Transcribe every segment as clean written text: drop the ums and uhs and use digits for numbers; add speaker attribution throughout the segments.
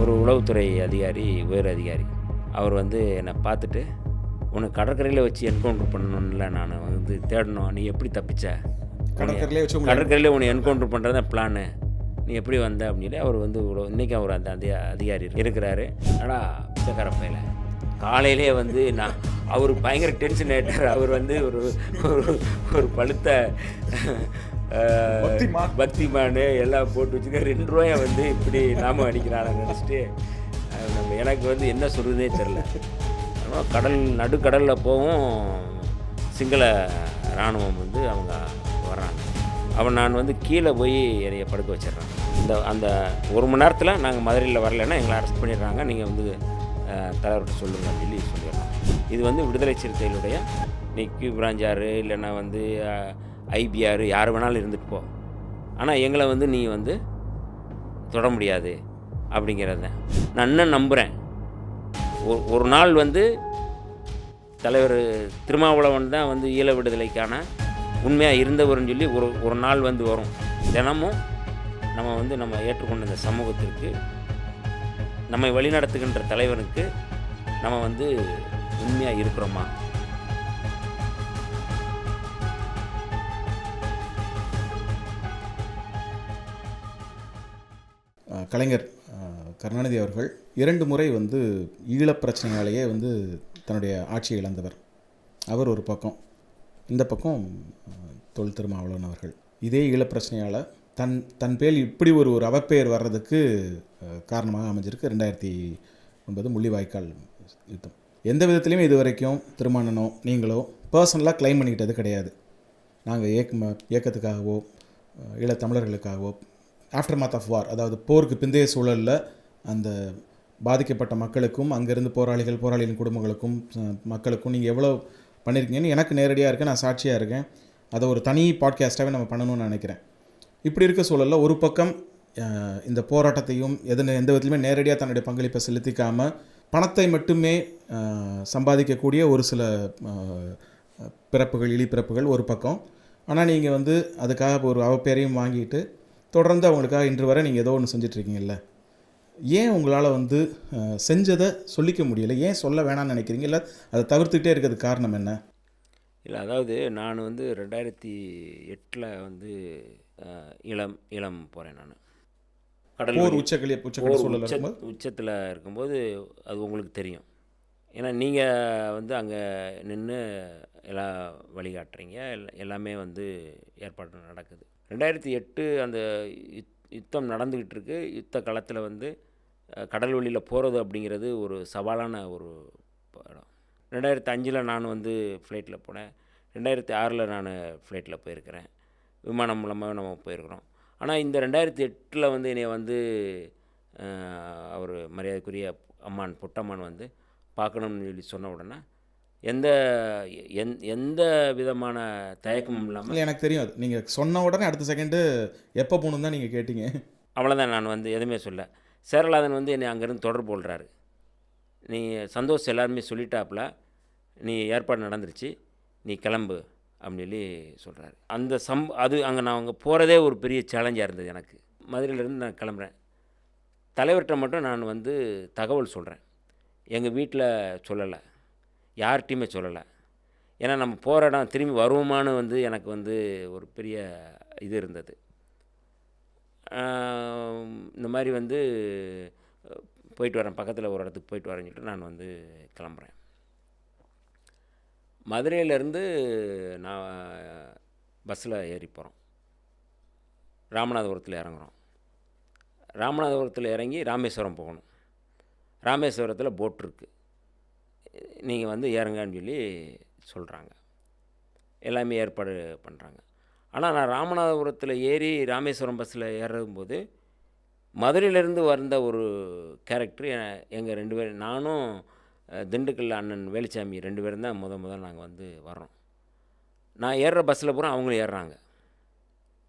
Speaker 1: ஒரு உளவுத்துறை அதிகாரி, உயர் அதிகாரி. அவர் வந்து என்னை பார்த்துட்டு, "உன்னை கடற்கரையில் வச்சு என்கவுண்டர் பண்ணணும்ல நான் வந்து தேடணும். நீ எப்படி தப்பிச்ச?
Speaker 2: கடற்கரையிலே வச்சு
Speaker 1: கடற்கரையில் உன்னை என்கவுண்டர் பண்ணுறது தான் பிளானு. நீ எப்படி வந்த?" அப்படின்னு சொல்லி அவர் வந்து இன்றைக்கும் அவர் அந்த அந்த அதிகாரி இருக்கிறாரு. ஆனால் பிச்சைக்கார பையல காலையிலே வந்து அவர் பயங்கர டென்ஷன் ஆகிட்டார். அவர் வந்து ஒரு ஒரு பழுத்த பக்திமானு எல்லாம் போட்டு வச்சுக்க ₹2 வந்து இப்படி நாம அடிக்கிறான்னு நினச்சிட்டு எனக்கு வந்து என்ன சொல்கிறதே தெரில. ஆனால் நடுக்கடலில் போகும் சிங்கள இராணுவம் வந்து அவங்க வர்றாங்க. நான் வந்து கீழே போய் என்னைய படுக்க வச்சிடுறாங்க. அந்த 1 மணி நேரத்தில் நாங்கள் மதுரையில் வரலைன்னா எங்களை அரெஸ்ட் பண்ணிடுறாங்க. நீங்கள் வந்து தலைவர்கிட்ட சொல்லுங்கள் அப்படின்னு சொல்லிடுறாங்க. இது வந்து விடுதலை சிறுத்தைகளுடைய நீ கியூ பிராஞ்சாரு இல்லைன்னா வந்து ஐபிஆர் யார் வேணாலும் இருந்துட்டு போ, ஆனால் எங்களை வந்து நீ வந்து தொட முடியாது அப்படிங்கிறத நான் இன்னும் நம்புகிறேன். ஒரு நாள் வந்து தலைவர் திருமாவளவன் தான் வந்து ஈழ விடுதலைக்கான உண்மையாக இருந்தவர்னு சொல்லி ஒரு நாள் வந்து வரும். தினமும் நம்ம வந்து நம்ம ஏற்றுக்கொண்ட இந்த சமூகத்திற்கு நம்மை வழிநடத்துகின்ற தலைவனுக்கு நம்ம வந்து உண்மையாக இருக்கிறோமா?
Speaker 2: கலைஞர் கருணாநிதி அவர்கள் 2 முறை வந்து ஈழப் பிரச்சனையாலேயே வந்து தன்னுடைய ஆட்சியை இழந்தவர். அவர் ஒரு பக்கம், இந்த பக்கம் தொல் திருமாவளவன் அவர்கள் இதே ஈழப் பிரச்சனையால் தன் பேர் இப்படி ஒரு அவப்பெயர் வர்றதுக்கு காரணமாக அமைஞ்சிருக்கு 2009 முள்ளிவாய்க்கால் யுத்தம். எந்த விதத்துலையும் இது வரைக்கும் திருமானனோ நீங்களோ பர்சனலாக கிளைம் பண்ணிக்கிட்டது கிடையாது. நாங்கள் இயக்கத்துக்காகவோ ஈழத்தமிழர்களுக்காகவோ ஆஃப்டர் மாத் ஆஃப் வார், அதாவது போருக்கு பிந்தைய சூழலில் அந்த பாதிக்கப்பட்ட மக்களுக்கும் அங்கேருந்து போராளிகளின் குடும்பங்களுக்கும் மக்களுக்கும் நீங்கள் எவ்வளோ பண்ணியிருக்கீங்கன்னு எனக்கு நேரடியாக இருக்கேன், நான் சாட்சியாக இருக்கேன். அதை ஒரு தனி பாட்காஸ்ட்டாகவே நம்ம பண்ணணும்னு நினைக்கிறேன். இப்படி இருக்க சூழலில் ஒரு பக்கம் இந்த போராட்டத்தையும் எந்த விதத்துலையுமே நேரடியாக தன்னுடைய பங்களிப்பை செலுத்திக்காமல் பணத்தை மட்டுமே சம்பாதிக்கக்கூடிய ஒரு சில இழிப்பிறப்புகள் ஒரு பக்கம். ஆனால் நீங்கள் வந்து அதுக்காக ஒரு அவப்பேரையும் வாங்கிட்டு தொடர்ந்து அவங்களுக்காக இன்று வரை நீங்கள் ஏதோ ஒன்று செஞ்சிட்ருக்கீங்கல்ல, ஏன் உங்களால் வந்து செஞ்சதை சொல்லிக்க முடியலை? ஏன் சொல்ல வேணாம்னு நினைக்கிறீங்க? இல்லை அதை தவிர்த்துக்கிட்டே இருக்கிறதுக்கு காரணம் என்ன?
Speaker 1: இல்லை, அதாவது நான் வந்து 2008 வந்து இளம் போகிறேன். நான் கடல் உச்சத்தில் இருக்கும்போது அது உங்களுக்கு தெரியும். ஏன்னா நீங்கள் வந்து அங்கே நின்று எல்லாம் வழிகாட்டுறீங்க, எல்லாமே வந்து ஏற்பாடு நடக்குது. 2008 அந்த யுத்தம் நடந்துக்கிட்டு இருக்கு. யுத்த காலத்தில் வந்து கடல் வழியில் போகிறது அப்படிங்கிறது ஒரு சவாலான ஒரு இடம். 2005 நான் வந்து ஃப்ளைட்டில் போனேன். 2006 நான் ஃப்ளைட்டில் போயிருக்கிறேன். விமானம் மூலமாக நம்ம போயிருக்கிறோம். ஆனால் இந்த 2008 வந்து என்னை வந்து அவர் மரியாதைக்குரிய அம்மான் பொட்டம்மான் வந்து பார்க்கணும்னு சொல்லி சொன்ன உடனே எந்த விதமான தயக்கமும் இல்லாமல்,
Speaker 2: எனக்கு தெரியும் அது நீங்கள் சொன்ன உடனே அடுத்த செகண்டு எப்போ போகணும் தான் நீங்கள் கேட்டீங்க.
Speaker 1: அவ்வளோதான், நான் வந்து எதுவுமே சொல்ல. சேரலாதன் வந்து என்னை அங்கேருந்து தொடர்பு கொள்கிறாரு. நீ சந்தோஷ் எல்லாருமே சொல்லிட்டாப்புல, நீ ஏற்பாடு நடந்துருச்சு, நீ கிளம்பு அப்படின்னு சொல்லி சொல்கிறாரு. அது அங்கே போகிறதே ஒரு பெரிய சேலஞ்சாக இருந்தது எனக்கு. மதுரையிலேருந்து நான் கிளம்புறேன். தலைவர்கிட்ட மட்டும் நான் வந்து தகவல் சொல்கிறேன். எங்கள் வீட்டில் சொல்லலை, யார்கிட்டையுமே சொல்லலை. ஏன்னா நம்ம போகிற இடம் திரும்பி வருவோமான்னு வந்து எனக்கு வந்து ஒரு பெரிய இது இருந்தது. இந்த மாதிரி வந்து போயிட்டு வரேன், பக்கத்தில் ஒரு இடத்துக்கு போயிட்டு வரேன்னு சொல்லிட்டு நான் வந்து கிளம்புறேன். மதுரையிலேருந்து நான் பஸ்ஸில் ஏறி போகிறோம். ராமநாதபுரத்தில் இறங்குறோம். ராமநாதபுரத்தில் இறங்கி ராமேஸ்வரம் போகணும். ராமேஸ்வரத்தில் போட் இருக்குது, நீங்கள் வந்து ஏறுங்கன்னு சொல்லி சொல்கிறாங்க. எல்லாமே ஏற்பாடு பண்ணுறாங்க. ஆனால் நான் ராமநாதபுரத்தில் ஏறி ராமேஸ்வரம் பஸ்ஸில் ஏறும்போது மதுரையிலேருந்து வந்த ஒரு கேரக்டர் எங்கள் 2 பேர், நானும் திண்டுக்கல் அண்ணன் வேலுச்சாமி 2 பேரும் தான் முதல் நாங்கள் வந்து வர்றோம். நான் ஏறுற பஸ்ஸில் பூரா அவங்களும் ஏறுறாங்க.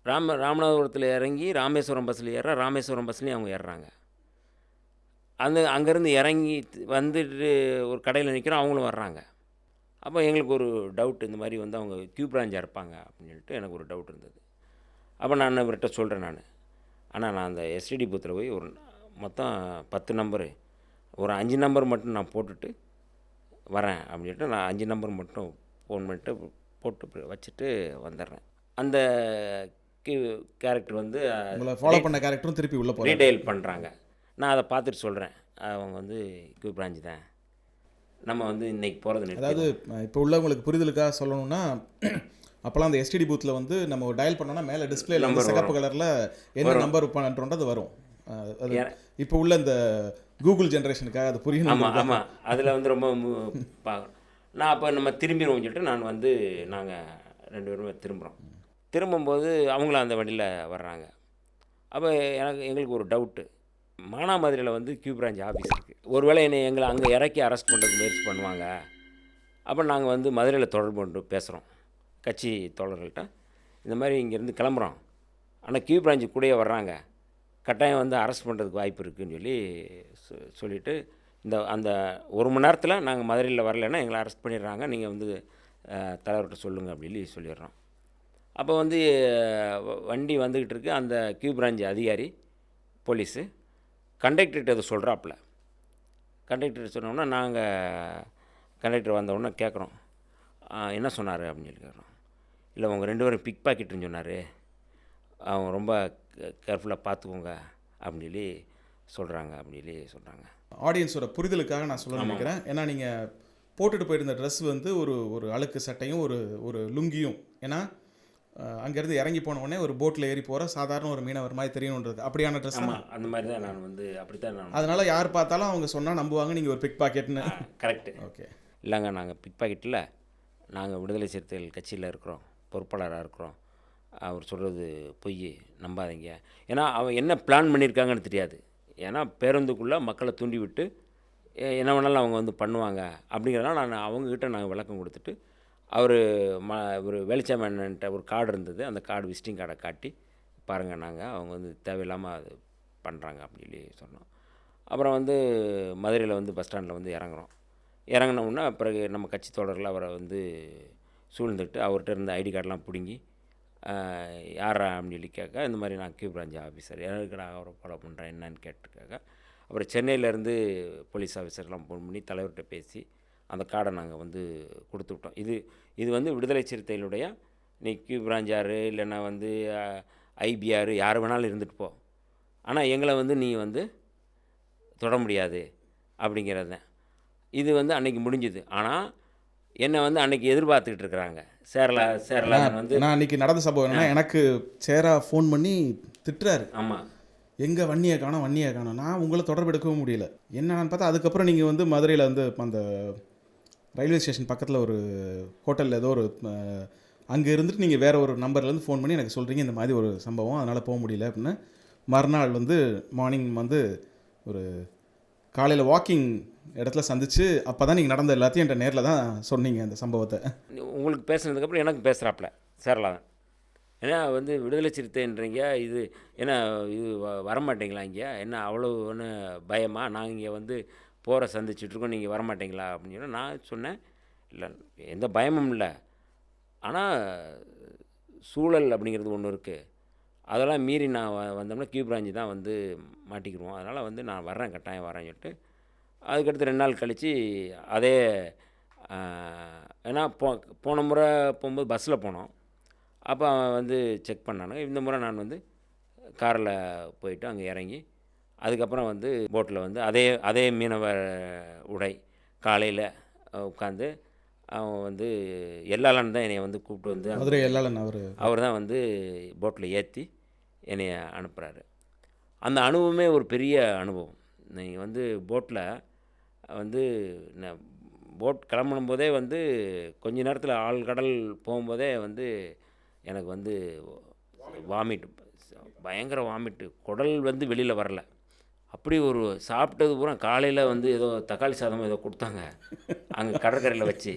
Speaker 1: ராமநாதபுரத்தில் இறங்கி ராமேஸ்வரம் பஸ்ஸில் ராமேஸ்வரம் பஸ்லேயும் அவங்க ஏறுறாங்க. அங்கேருந்து இறங்கி வந்துட்டு ஒரு கடையில் நிற்கிறோம், அவங்களும் வர்றாங்க. அப்போ எங்களுக்கு ஒரு டவுட், இந்த மாதிரி வந்து அவங்க கியூ பிராஞ்சாக இருப்பாங்க அப்படின்னு சொல்லிட்டு எனக்கு ஒரு டவுட் இருந்தது. அப்போ நான் இவர்கிட்ட சொல்கிறேன், ஆனால் நான் அந்த எஸ்டிடி பூத்தில் போய் ஒரு மொத்தம் 10 நம்பரு, ஒரு 5 நம்பர் மட்டும் நான் போட்டுட்டு வரேன் அப்படின்னு சொல்லிட்டு நான் 5 நம்பர் மட்டும் ஃபோன் பண்ணிட்டு போட்டு வச்சுட்டு வந்துடுறேன். அந்த கேரக்டர் வந்து
Speaker 2: உங்களை ஃபாலோ பண்ண கேரக்டரும் திருப்பி உள்ளே போகிறாரு.
Speaker 1: ரீடைல் பண்ணுறாங்க. நான் அதை பார்த்துட்டு சொல்கிறேன், அவங்க வந்து கியூ பிரான்ச் தான், நம்ம வந்து இன்றைக்கி போகிறது.
Speaker 2: அதாவது இப்போ உள்ளவங்களுக்கு புரிதலுக்காக சொல்லணும்னா, அப்போல்லாம் அந்த எஸ்டிடி பூத்தில் வந்து நம்ம டயல் பண்ணோன்னா மேலே டிஸ்பிளேல வந்து சிகப்பு கலரில் என்ன நம்பர் பண்ணுறது வரும். அது இப்போ உள்ள இந்த கூகுள் ஜென்ரேஷனுக்காக அது புரியணும்.
Speaker 1: ஆமாம், அதில் வந்து ரொம்ப நான் அப்போ நம்ம திரும்பிடுவோம்னு சொல்லிட்டு நான் வந்து நாங்கள் 2 பேருமே திரும்பும்போது அவங்களும் அந்த வண்டியில் வர்றாங்க. அப்போ எங்களுக்கு ஒரு டவுட்டு, மானாமதுரையில் வந்து கியூ பிரான்ச் ஆஃபீஸ் இருக்குது, ஒருவேளை எங்களை அங்கே இறக்கி அரெஸ்ட் பண்ணுறதுக்கு முயற்சி பண்ணுவாங்க. அப்போ நாங்கள் வந்து மதுரையில் தொடர்பு கொண்டு பேசுகிறோம் கட்சி தோழர்கள்ட்ட, இந்த மாதிரி இங்கேருந்து கிளம்புறோம், ஆனால் கியூ பிரான்ச்சு கூடயே வர்றாங்க, கட்டாயம் வந்து அரெஸ்ட் பண்ணுறதுக்கு வாய்ப்பு இருக்குதுன்னு சொல்லிவிட்டு அந்த 1 மணி நேரத்தில் நாங்கள் மதுரையில் வரலைன்னா எங்களை அரெஸ்ட் பண்ணிடுறாங்க, நீங்கள் வந்து தலைவர்கிட்ட சொல்லுங்கள் அப்படின்னு சொல்லிடுறோம். அப்போ வந்து வண்டி வந்துக்கிட்டு இருக்கு, அந்த கியூ பிரான்ச் அதிகாரி போலீஸு கண்டக்டர்கிட்ட அதை சொல்கிறாப்புல. கண்டக்டர் சொன்னோன்னா நாங்கள் கண்டக்டர் வந்தவுடனே கேட்குறோம், என்ன சொன்னார் அப்படின்னு சொல்லி கேட்குறோம். இல்லை உங்கள் 2 பேரும் பிக் பாக்கெட்டுன்னு சொன்னார், அவங்க ரொம்ப கேர்ஃபுல்லாக பார்த்துக்கோங்க அப்படின்னு சொல்கிறாங்க சொல்கிறாங்க.
Speaker 2: ஆடியன்ஸோட புரிதலுக்காக நான் சொல்ல நினைக்கிறேன். ஏன்னா நீங்கள் போட்டுட்டு போயிருந்த ட்ரெஸ் வந்து ஒரு அழுக்கு சட்டையும் ஒரு லுங்கியும், ஏன்னா அங்கேருந்து இறங்கி போன உடனே ஒரு போட்டில் ஏறி போகிற சாதாரண ஒரு மீனவர் மாதிரி தெரியணுன்றது அப்படியான ட்ரெஸ்.
Speaker 1: அந்த மாதிரி தான் நான் வந்து அப்படி தான் நான்.
Speaker 2: அதனால் யார் பார்த்தாலும் அவங்க சொன்னால் நம்புவாங்க நீங்கள் ஒரு பிக் பாக்கெட்னு.
Speaker 1: கரெக்டு.
Speaker 2: ஓகே.
Speaker 1: இல்லைங்க, நாங்கள் பிக் பாக்கெட்டில், நாங்கள் விடுதலை சிறுத்தைகள் கட்சியில் இருக்கிறோம், பொறுப்பாளராக இருக்கிறோம், அவர் சொல்கிறது பொய், நம்பாதீங்க. ஏன்னா அவன் என்ன பிளான் பண்ணியிருக்காங்கன்னு தெரியாது. ஏன்னா பேருந்துக்குள்ளே மக்களை தூண்டி விட்டு என்ன வேணாலும் அவங்க வந்து பண்ணுவாங்க அப்படிங்கிறதுனால நான் அவங்கக்கிட்ட நாங்கள் விளக்கம் கொடுத்துட்டு, அவர் ஒரு வெளிச்சமேன்ட்ட ஒரு கார்டு இருந்தது, அந்த கார்டு விசிட்டிங் கார்டை காட்டி பாருங்கள், நாங்கள் அவங்க வந்து தேவையில்லாமல் அது பண்ணுறாங்க அப்படின்னு சொன்னோம். அப்புறம் வந்து மதுரையில் வந்து பஸ் ஸ்டாண்டில் வந்து இறங்கினோம்னா பிறகு நம்ம கட்சி தோழர்கள் அவரை வந்து சூழ்ந்துட்டு அவர்கிட்ட இருந்த ஐடி கார்டெலாம் பிடுங்கி, யாரா அப்படின்னு சொல்லி கேட்க, இந்த மாதிரி நான் கியூ பிரான்ச் ஆஃபீஸர், எனக்கு நான் அவரை ஃபாலோ பண்ணுறேன் என்னன்னு கேட்டுருக்காங்க. அப்புறம் சென்னையிலேருந்து போலீஸ் ஆஃபீஸர்லாம் ஃபோன் பண்ணி தலைவர்கிட்ட பேசி அந்த கார்டை நாங்கள் வந்து கொடுத்து விட்டோம். இது வந்து விடுதலை சிறுத்தைகளுடைய, நீ கியூ பிரான்ச் யார் இல்லைன்னா வந்து ஐபிஆர் யார் வேணாலும் இருந்துட்டு போ, ஆனால் எங்களை வந்து நீ வந்து தொட முடியாது அப்படிங்கிறது தான். இது வந்து அன்றைக்கி முடிஞ்சுது. ஆனால் என்னை வந்து அன்றைக்கி எதிர்பார்த்துக்கிட்டு இருக்கிறாங்க. சேரலா வந்து
Speaker 2: நான் அன்றைக்கி நடந்த சம்பவம் என்னன்னா, எனக்கு சேரா ஃபோன் பண்ணி திட்டுறாரு.
Speaker 1: ஆமாம்,
Speaker 2: எங்கே வன்னியை காணோம், நான் உங்களை தொடர்பு எடுக்கவும் முடியல. என்னன்னு பார்த்தா அதுக்கப்புறம் நீங்கள் வந்து மதுரையில் வந்து அந்த ரயில்வே ஸ்டேஷன் பக்கத்தில் ஒரு ஹோட்டலில் ஏதோ ஒரு அங்கே இருந்துட்டு நீங்கள் வேறு ஒரு நம்பர்லேருந்து ஃபோன் பண்ணி எனக்கு சொல்கிறீங்க இந்த மாதிரி ஒரு சம்பவம், அதனால் போக முடியல அப்படின்னு. மறுநாள் வந்து மார்னிங் வந்து ஒரு காலையில் வாக்கிங் இடத்துல சந்தித்து அப்போ தான் நீங்கள் நடந்த எல்லாத்தையும் என்கிட்ட நேரில் தான் சொன்னீங்க அந்த சம்பவத்தை.
Speaker 1: உங்களுக்கு பேசுனதுக்கப்புறம் எனக்கு பேசுகிறாப்புல சேரலா தான். ஏன்னா வந்து விடுதலை சிறுத்தைன்றீங்க, இது ஏன்னா இது வரமாட்டிங்களா இங்கே, என்ன அவ்வளோ ஒன்று பயமா, நாங்கள் இங்கே வந்து போகிற சந்திச்சுட்ருக்கோம், நீங்கள் வரமாட்டிங்களா அப்படின்னு சொன்னால் நான் சொன்னேன், இல்லை எந்த பயமும் இல்லை, ஆனால் சூழல் அப்படிங்கிறது ஒன்று இருக்குது, அதெல்லாம் மீறி நான் வந்தோம்னா கியூ பிரான்ச்சு தான் வந்து மாட்டிக்கிடுவோம், அதனால் வந்து நான் வர்றேன், கட்டாயம் வரேன்னு சொல்லிட்டு அதுக்கடுத்து 2 நாள் கழித்து அதே, ஏன்னா போன முறை போகும்போது பஸ்ஸில் போனோம், அப்போ அவன் வந்து செக் பண்ணானுங்க. இந்த முறை நான் வந்து காரில் போயிட்டு அங்கே இறங்கி அதுக்கப்புறம் வந்து போட்டில் வந்து அதே மீனவர் உடை காலையில் உட்காந்து அவன் வந்து எல்லாளன் தான் என்னை வந்து கூப்பிட்டு வந்து
Speaker 2: மதுரை எல்லாளன்
Speaker 1: அவர் தான் வந்து போட்டில் ஏற்றி என்னை அனுப்புகிறாரு. அந்த அனுபவமே ஒரு பெரிய அனுபவம். நீங்கள் வந்து போட்டில் வந்து போட் கிளம்பும் போதே வந்து கொஞ்ச நேரத்தில் ஆழ்கடல் போகும்போதே வந்து எனக்கு வந்து பயங்கர வாமிட்டு, குடல் வந்து வெளியில் வரல. அப்படி ஒரு சாப்பிட்டது பூரா காலையில் வந்து ஏதோ தக்காளி சாதம் ஏதோ கொடுத்தாங்க அங்கே கடற்கரையில் வச்சு,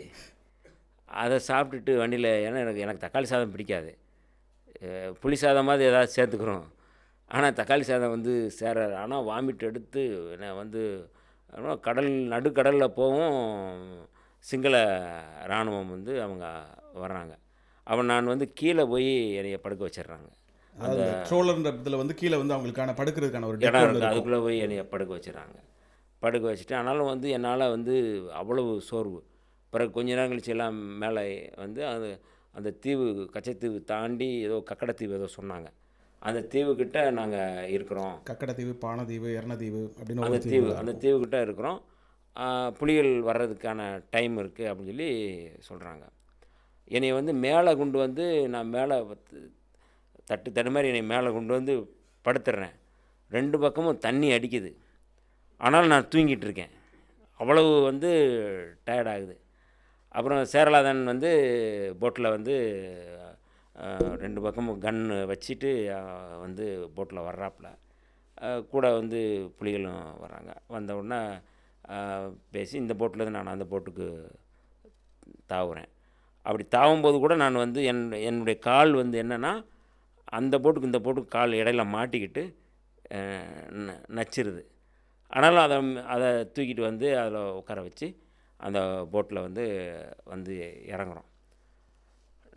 Speaker 1: அதை சாப்பிட்டுட்டு வண்டியில், ஏன்னா எனக்கு தக்காளி சாதம் பிடிக்காது, புளி சாதமாவது ஏதாவது சேர்த்துக்கிறோம், ஆனால் தக்காளி சாதம் வந்து சேராது. ஆனால் வாமிட் எடுத்து என்னை வந்து நடுக்கடலில் போகும் சிங்கள இராணுவம் வந்து அவங்க வர்றாங்க. அவன் நான் வந்து கீழே போய் என்னைய படுக்க வச்சிடுறாங்க.
Speaker 2: அதாவது அந்த ட்ரோலர்ன்ற இதில் வந்து கீழே வந்து அவங்களுக்கான படுக்கிறதுக்கான ஒரு
Speaker 1: இடம்
Speaker 2: டெக் ஒன்று
Speaker 1: இருக்குது.
Speaker 2: இருக்கும்.
Speaker 1: அதுக்குள்ளே போய் என்னைய படுக்க வச்சுறாங்க. படுக்க வச்சுட்டு ஆனாலும் வந்து என்னால் வந்து அவ்வளவு சோர்வு. பிறகு கொஞ்ச நேரம் கழிச்சு எல்லாம் மேலே வந்து அந்த தீவு கச்சத்தீவு தாண்டி ஏதோ கக்கடத்தீவு ஏதோ சொன்னாங்க. அந்த தீவுக்கிட்ட நாங்கள் இருக்கிறோம்.
Speaker 2: கக்கடத்தீவு, பானதீவு, எரணதீவு அப்படின்னு
Speaker 1: அந்த
Speaker 2: ஒரு
Speaker 1: தீவு
Speaker 2: தீவு
Speaker 1: அந்த தீவுக்கிட்ட இருக்கிறோம். புலிகள் வர்றதுக்கான டைம் இருக்குது அப்படின்னு சொல்லி சொல்கிறாங்க. என்னை வந்து மேலே கொண்டு வந்து நான் மேலே தட்டு மாதிரி என்னை மேலே கொண்டு வந்து படுத்துடுறேன். 2 பக்கமும் தண்ணி அடிக்குது. ஆனாலும் நான் தூங்கிட்டு இருக்கேன். அவ்வளவு வந்து டயர்ட் ஆகுது. அப்புறம் சேரலாதன் வந்து போட்டில் வந்து 2 பக்கமும் கன்று வச்சுட்டு வந்து போட்டில் வர்றாப்புல. கூட வந்து புலிகளும் வர்றாங்க. வந்த உடனே பேசி இந்த போட்டிலேருந்து நான் அந்த போட்டுக்கு தாவுறேன். அப்படி தாவும்போது கூட நான் வந்து என்னுடைய கால் வந்து என்னென்னா அந்த போட்டுக்கு இந்த போட்டுக்கு கால் இடையில மாட்டிக்கிட்டு நச்சிருது. ஆனாலும் அதை தூக்கிட்டு வந்து அதில் உட்கார வச்சு அந்த போட்டில் வந்து இறங்குறோம்.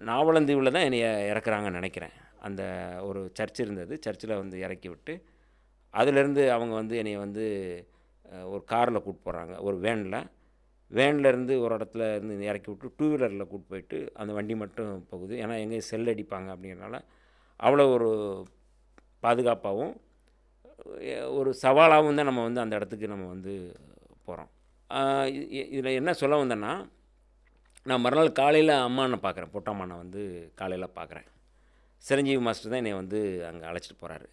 Speaker 1: நாவலந்தீவில் தான் என்னை இறக்குறாங்கன்னு நினைக்கிறேன். அந்த ஒரு சர்ச் இருந்தது. சர்ச்சில் வந்து இறக்கி விட்டு அதிலேருந்து அவங்க வந்து என்னை வந்து ஒரு காரில் கூப்பிட்டு போகிறாங்க. ஒரு வேன்லேருந்து ஒரு இடத்துல இருந்து இறக்கி விட்டு 2 வீலரில் கூப்பிட்டு போயிட்டு அந்த வண்டி மட்டும் போகுது. ஏன்னா எங்கேயும் செல் அடிப்பாங்க அப்படிங்கிறனால அவ்வளோ ஒரு பாதுகாப்பாகவும் ஒரு சவாலாகவும் தான் நம்ம வந்து அந்த இடத்துக்கு நம்ம வந்து போகிறோம். இதில் என்ன சொல்ல வந்தேன்னா, நான் மறுநாள் காலையில் அம்மானை பார்க்குறேன். பொட்டம்மானை வந்து காலையில் பார்க்குறேன். சிரஞ்சீவி மாஸ்டர் தான் என்னை வந்து அங்கே அழைச்சிட்டு போகிறாரு.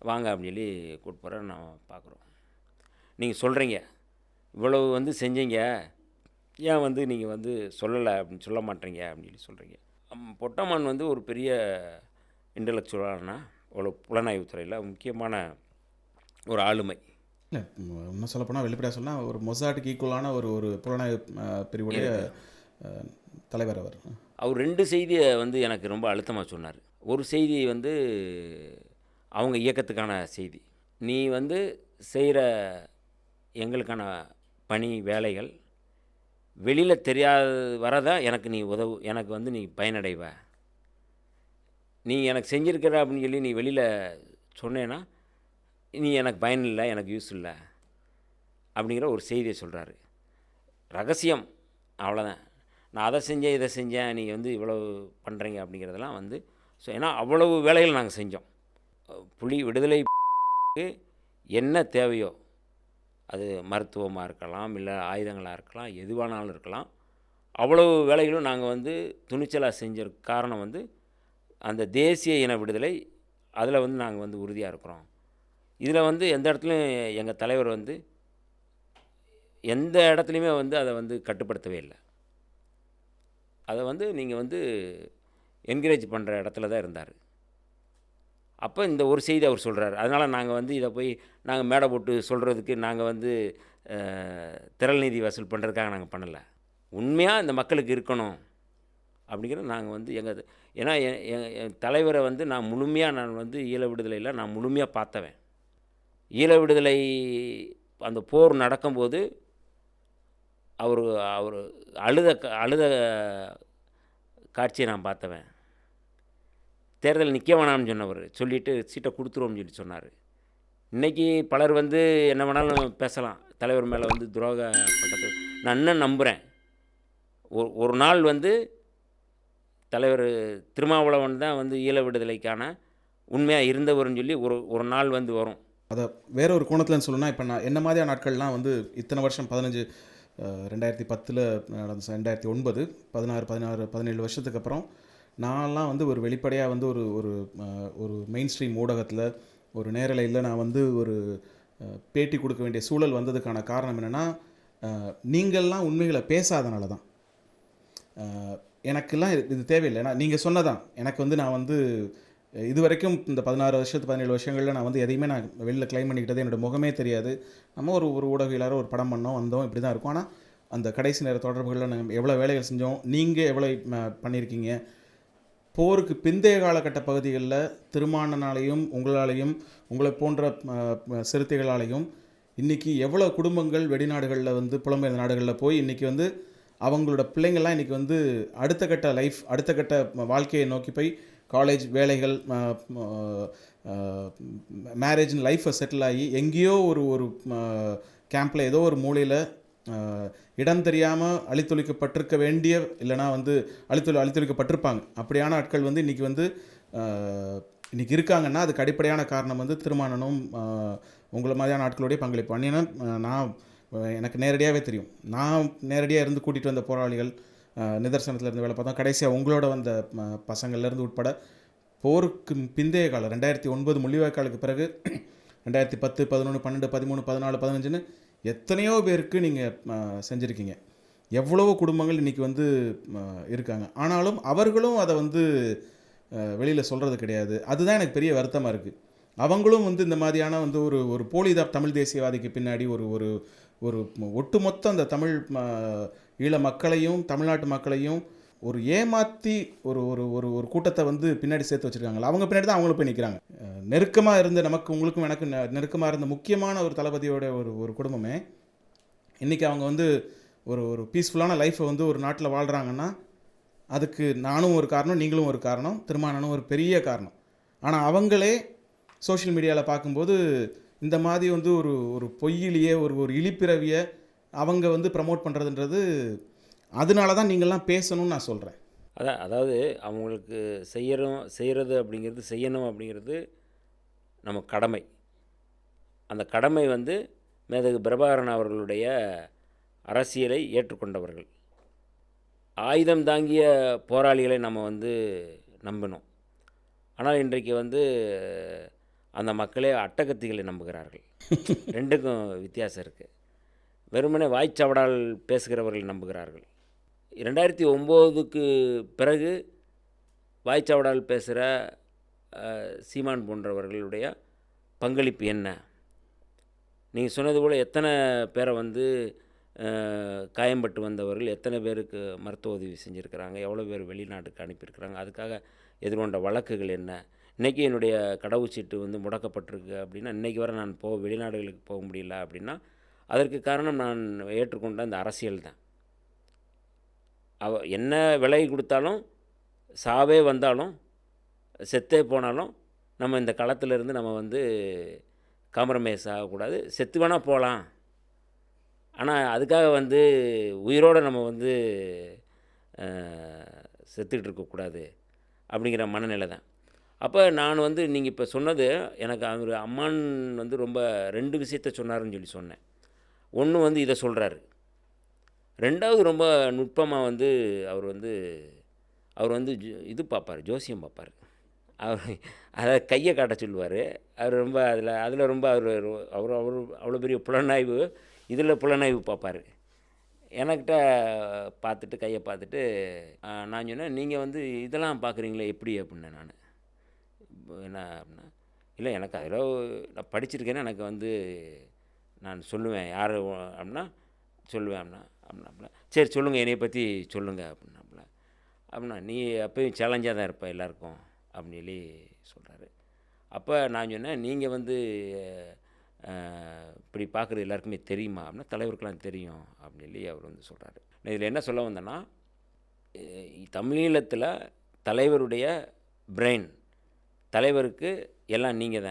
Speaker 1: வாங்க அப்படின்னு சொல்லி கூப்பிட்டு போகிறாரு. நான் பார்க்குறோம். நீங்கள் சொல்கிறீங்க இவ்வளவு வந்து செஞ்சீங்க, ஏன் வந்து நீங்கள் வந்து சொல்லலை அப்படின்னு சொல்ல மாட்டேறீங்க அப்படின்னு சொல்லி சொல்கிறீங்க. பொட்டம்மான் வந்து ஒரு பெரிய இன்டலெக்சுவலான ஒரு புலனாய்வு துறையில் முக்கியமான ஒரு ஆளுமை.
Speaker 2: இல்லை, இன்னும் சொல்லப்போனால் வெளிப்படையாக சொன்னால் ஒரு மொசாட்டுக்கு ஈக்குவலான ஒரு புலனாய்வு பிரிவுடைய தலைவர் அவர்.
Speaker 1: அவர் 2 செய்தியை வந்து எனக்கு ரொம்ப அழுத்தமாக சொன்னார். ஒரு செய்தி வந்து அவங்க இயக்கத்துக்கான செய்தி. நீ வந்து செய்கிற எங்களுக்கான பணி வேலைகள் வெளியில் தெரியாத வரதான் எனக்கு நீ எனக்கு வந்து நீ பயனடைவ. நீ எனக்கு செஞ்சுருக்கிற அப்படின்னு சொல்லி நீ வெளியில் சொன்னேன்னா நீ எனக்கு பயன் இல்லை, எனக்கு யூஸ் இல்லை அப்படிங்கிற ஒரு செய்தியை சொல்கிறாரு. ரகசியம் அவ்வளோதான். நான் அதை செஞ்சேன் இதை செஞ்சேன், நீங்கள் வந்து இவ்வளோ பண்ணுறீங்க அப்படிங்கிறதெல்லாம் வந்து ஏன்னா அவ்வளவு வேலைகள் நாங்கள் செஞ்சோம். புலி விடுதலைக்கு என்ன தேவையோ, அது மருத்துவமாக இருக்கலாம், இல்லை ஆயுதங்களாக இருக்கலாம், எதுவானாலும் இருக்கலாம், அவ்வளவு வேலைகளும் நாங்கள் வந்து துணிச்சலாக செஞ்ச காரணம் வந்து அந்த தேசிய இன விடுதலை. அதில் வந்து நாங்கள் வந்து உறுதியாக இருக்கிறோம். இதில் வந்து எந்த இடத்துலையும் எங்கள் தலைவர் வந்து எந்த இடத்துலையுமே வந்து அதை வந்து கட்டுப்படுத்தவே இல்லை. அதை வந்து நீங்கள் வந்து என்கரேஜ் பண்ணுற இடத்துல தான் இருந்தார். அப்போ இந்த ஒரு செய்தி அவர் சொல்கிறார். அதனால் நாங்கள் வந்து இதை போய் நாங்கள் மேடை போட்டு சொல்கிறதுக்கு நாங்கள் வந்து திரள் நிதி வசூல் பண்ணுறதுக்காக நாங்கள் பண்ணலை. உண்மையாக இந்த மக்களுக்கு இருக்கணும் அப்படிங்கிறது நாங்கள் வந்து ஏன்னா என் தலைவரை வந்து நான் வந்து ஈழ விடுதலையில் நான் முழுமையாக பார்த்தவன். ஈழ விடுதலை அந்த போர் நடக்கும்போது அவர் அழுத காட்சியை நான் பார்த்தவன். தேர்தல் நிற்க வேணாம்னு சொன்னவர் சொல்லிவிட்டு சீட்டை கொடுத்துருவோம்னு சொல்லி சொன்னார். இன்றைக்கி பலர் வந்து என்ன வேணாலும் பேசலாம், தலைவர் மேலே வந்து துரோகப்பட்டது. நான் இன்னும் நம்புகிறேன். ஒரு நாள் வந்து தலைவர் திருமாவளவன் தான் வந்து ஈழ விடுதலைக்கான உண்மையாக இருந்தவர்னு சொல்லி ஒரு நாள் வந்து வரும்.
Speaker 2: அதை வேற ஒரு கோணத்தில் சொல்லணும்னா, இப்போ நான் என்ன மாதிரியான நாட்கள்லாம் வந்து இத்தனை வருஷம் 2010 நடந்த 2009 16 17 வருஷத்துக்கு அப்புறம் நான்லாம் வந்து ஒரு வெளிப்படையாக வந்து ஒரு மெயின் ஸ்ட்ரீம் ஊடகத்தில் ஒரு நேரலையில் நான் வந்து ஒரு பேட்டி கொடுக்க வேண்டிய சூழல் வந்ததுக்கான காரணம் என்னென்னா, நீங்கள்லாம் உண்மைகளை பேசாதனால தான். எனக்கெல்லாம் இது தேவையில்லை. ஏன்னா நீங்கள் சொன்னதான் எனக்கு வந்து நான் வந்து இது வரைக்கும் இந்த 17 வருஷங்களில் நான் வந்து எதையுமே நான் வெளியில் கிளைம் பண்ணிக்கிட்டது என்னோடய முகமே தெரியாது. நம்ம ஒரு ஊடகவியலாளர் ஒரு படம் பண்ணோம் வந்தோம் இப்படி தான் இருக்கும். ஆனால் அந்த கடைசி நேர தொடர்புகளில் நம்ம எவ்வளோ வேலைகள் செஞ்சோம், நீங்கள் எவ்வளோ பண்ணியிருக்கீங்க, போருக்கு பிந்தைய காலகட்ட பகுதிகளில் திருமானனாலையும் உங்களை போன்ற சிறுத்தைகளாலையும் இன்றைக்கி எவ்வளோ குடும்பங்கள் வெளிநாடுகளில் வந்து புலம்பெயர்ந்த நாடுகளில் போய் இன்றைக்கி வந்து அவங்களோட பிள்ளைங்கள்லாம் இன்றைக்கி வந்து அடுத்த கட்ட வாழ்க்கையை நோக்கி போய் காலேஜ் வேலைகள், மேரேஜ்னு லைஃப்பை செட்டில் ஆகி எங்கேயோ ஒரு ஒரு கேம்பில் ஏதோ ஒரு மூலையில் இடம் தெரியாமல் அழித்தொழிக்கப்பட்டிருக்க வேண்டிய, இல்லைனா வந்து அழித்தொழிக்கப்பட்டிருப்பாங்க. அப்படியான ஆட்கள் வந்து இன்றைக்கி வந்து இன்றைக்கி இருக்காங்கன்னா அதுக்கு அடிப்படையான காரணம் வந்து திருமானனும் உங்களை மாதிரியான ஆட்களுடைய பங்களிப்பு. ஏன்னா நான் எனக்கு நேரடியாகவே தெரியும். நான் நேரடியாக இருந்து கூட்டிகிட்டு வந்த போராளிகள், நிதர்சனத்தில் இருந்து வேலை பார்த்தோம். கடைசியாக உங்களோட வந்த பசங்கள்லேருந்து உட்பட போருக்கு பிந்தைய காலம் 2009 முள்ளிவாய்க்காலுக்கு பிறகு 2010, 11, 12, 13, 14, 15ன்னு எத்தனையோ பேருக்கு நீங்கள் செஞ்சுருக்கீங்க. எவ்வளவோ குடும்பங்கள் இன்றைக்கி வந்து இருக்காங்க. ஆனாலும் அவர்களும் அதை வந்து வெளியில் சொல்கிறது கிடையாது. அதுதான் எனக்கு பெரிய வருத்தமாக இருக்குது. அவங்களும் வந்து இந்த மாதிரியான வந்து ஒரு ஒரு போலி தமிழ் தேசியவாதிக்கு பின்னாடி ஒரு ஒரு ஒரு ஒட்டுமொத்த அந்த தமிழ் ஈழ மக்களையும் தமிழ்நாட்டு மக்களையும் ஒரு ஏமாற்றி ஒரு ஒரு ஒரு ஒரு கூட்டத்தை வந்து பின்னாடி சேர்த்து வச்சுருக்காங்களா. அவங்க பின்னாடி தான் அவங்களும் போய் நிற்கிறாங்க. நெருக்கமாக இருந்து நமக்கு உங்களுக்கும் எனக்கு நெருக்கமாக இருந்த முக்கியமான ஒரு தளபதியோட ஒரு ஒரு குடும்பமே இன்றைக்கி அவங்க வந்து ஒரு ஒரு பீஸ்ஃபுல்லான லைஃப்பை வந்து ஒரு நாட்டில் வாழ்கிறாங்கன்னா அதுக்கு நானும் ஒரு காரணம், நீங்களும் ஒரு காரணம், திருமானனும் ஒரு பெரிய காரணம். ஆனால் அவங்களே சோஷியல் மீடியாவில் பார்க்கும்போது இந்த மாதிரி வந்து ஒரு ஒரு பொய்யிலேயே ஒரு ஒரு இழிப்பிறவியை அவங்க வந்து ப்ரமோட் பண்ணுறதுன்றது, அதனால தான் நீங்கள்லாம் பேசணும்னு நான் சொல்கிறேன்.
Speaker 1: அதாவது அவங்களுக்கு செய்கிறது அப்படிங்கிறது, செய்யணும் அப்படிங்கிறது நம்ம கடமை. அந்த கடமை வந்து மேதகு பிரபாகரன் அவர்களுடைய அரசியலை ஏற்றுக்கொண்டவர்கள். ஆயுதம் தாங்கிய போராளிகளை நம்ம வந்து நம்பினோம். ஆனால் இன்றைக்கு வந்து அந்த மக்களே அட்டகத்திகளை நம்புகிறார்கள். ரெண்டுக்கும் வித்தியாசம் இருக்குது. வெறுமனே வாய்ச்சவடால் பேசுகிறவர்கள் நம்புகிறார்கள். 2009க்கு பிறகு வாய்ச்சவடால் பேசுகிற சீமான் போன்றவர்களுடைய பங்களிப்பு என்ன? நீங்கள் சொன்னது போல் எத்தனை பேரை வந்து காயம்பட்டு வந்தவர்கள், எத்தனை பேருக்கு மருத்துவ உதவி செஞ்சுருக்கிறாங்க, எவ்வளோ பேர் வெளிநாட்டுக்கு அனுப்பியிருக்கிறாங்க, அதுக்காக எதிர்கொண்ட வழக்குகள் என்ன? இன்றைக்கி என்னுடைய கடவுச்சீட்டு வந்து முடக்கப்பட்டிருக்கு அப்படின்னா, இன்றைக்கி வரை நான் வெளிநாடுகளுக்கு போக முடியல அப்படின்னா, அதற்கு காரணம் நான் ஏற்றுக்கொண்ட அந்த அரசியல் தான். என்ன விலை கொடுத்தாலும், சாவே வந்தாலும், செத்தே போனாலும், நம்ம இந்த களத்திலிருந்து நம்ம வந்து காம்ப்ரமைஸ் ஆகக்கூடாது. செத்து வேணால் போகலாம், ஆனால் அதுக்காக வந்து உயிரோடு நம்ம வந்து செத்துக்கிட்டு இருக்கக்கூடாது அப்படிங்கிற மனநிலை தான். அப்போ நான் வந்து நீங்கள் இப்போ சொன்னது எனக்கு அவர் அம்மான் வந்து ரொம்ப 2 விஷயத்த சொன்னாருன்னு சொன்னேன். ஒன்று வந்து இதை சொல்கிறாரு. 2வது ரொம்ப நுட்பமாக வந்து அவர் வந்து இது பார்ப்பார், ஜோசியம் பார்ப்பார். அதை கையை காட்ட சொல்லுவார். அவர் ரொம்ப அதில் ரொம்ப அவர் அவ்வளோ பெரிய புலனாய்வு, இதில் புலனாய்வு பார்ப்பார். எனக்கிட்ட பார்த்துட்டு கையை பார்த்துட்டு நான் சொன்னேன், நீங்கள் வந்து இதெல்லாம் பார்க்குறீங்களே எப்படி அப்படின்னேன். நான் என்ன அப்படின்னா, இல்லை எனக்கு அதில் நான் படிச்சிருக்கேன்னு எனக்கு வந்து நான் சொல்லுவேன். யார் அப்படின்னா சொல்லுவேன் அப்படின்னா சரி சொல்லுங்கள், என்னையை பற்றி சொல்லுங்கள் அப்படின்னா நீ அப்போயும் சேலஞ்சாக தான் இருப்ப எல்லாருக்கும் அப்படின்னு சொல்லி சொல்கிறாரு. அப்போ நான் சொன்னேன், நீங்கள் வந்து இப்படி பார்க்குறது எல்லாருக்குமே தெரியுமா அப்படின்னா, தலைவருக்கெல்லாம் தெரியும் அப்படின்னு சொல்லி அவர் வந்து சொல்கிறாரு. நான் இதில் என்ன சொல்ல வந்தேன்னா, தமிழீழத்தில் தலைவருடைய பிரெயின், தலைவருக்கு எல்லாம் நீங்கள்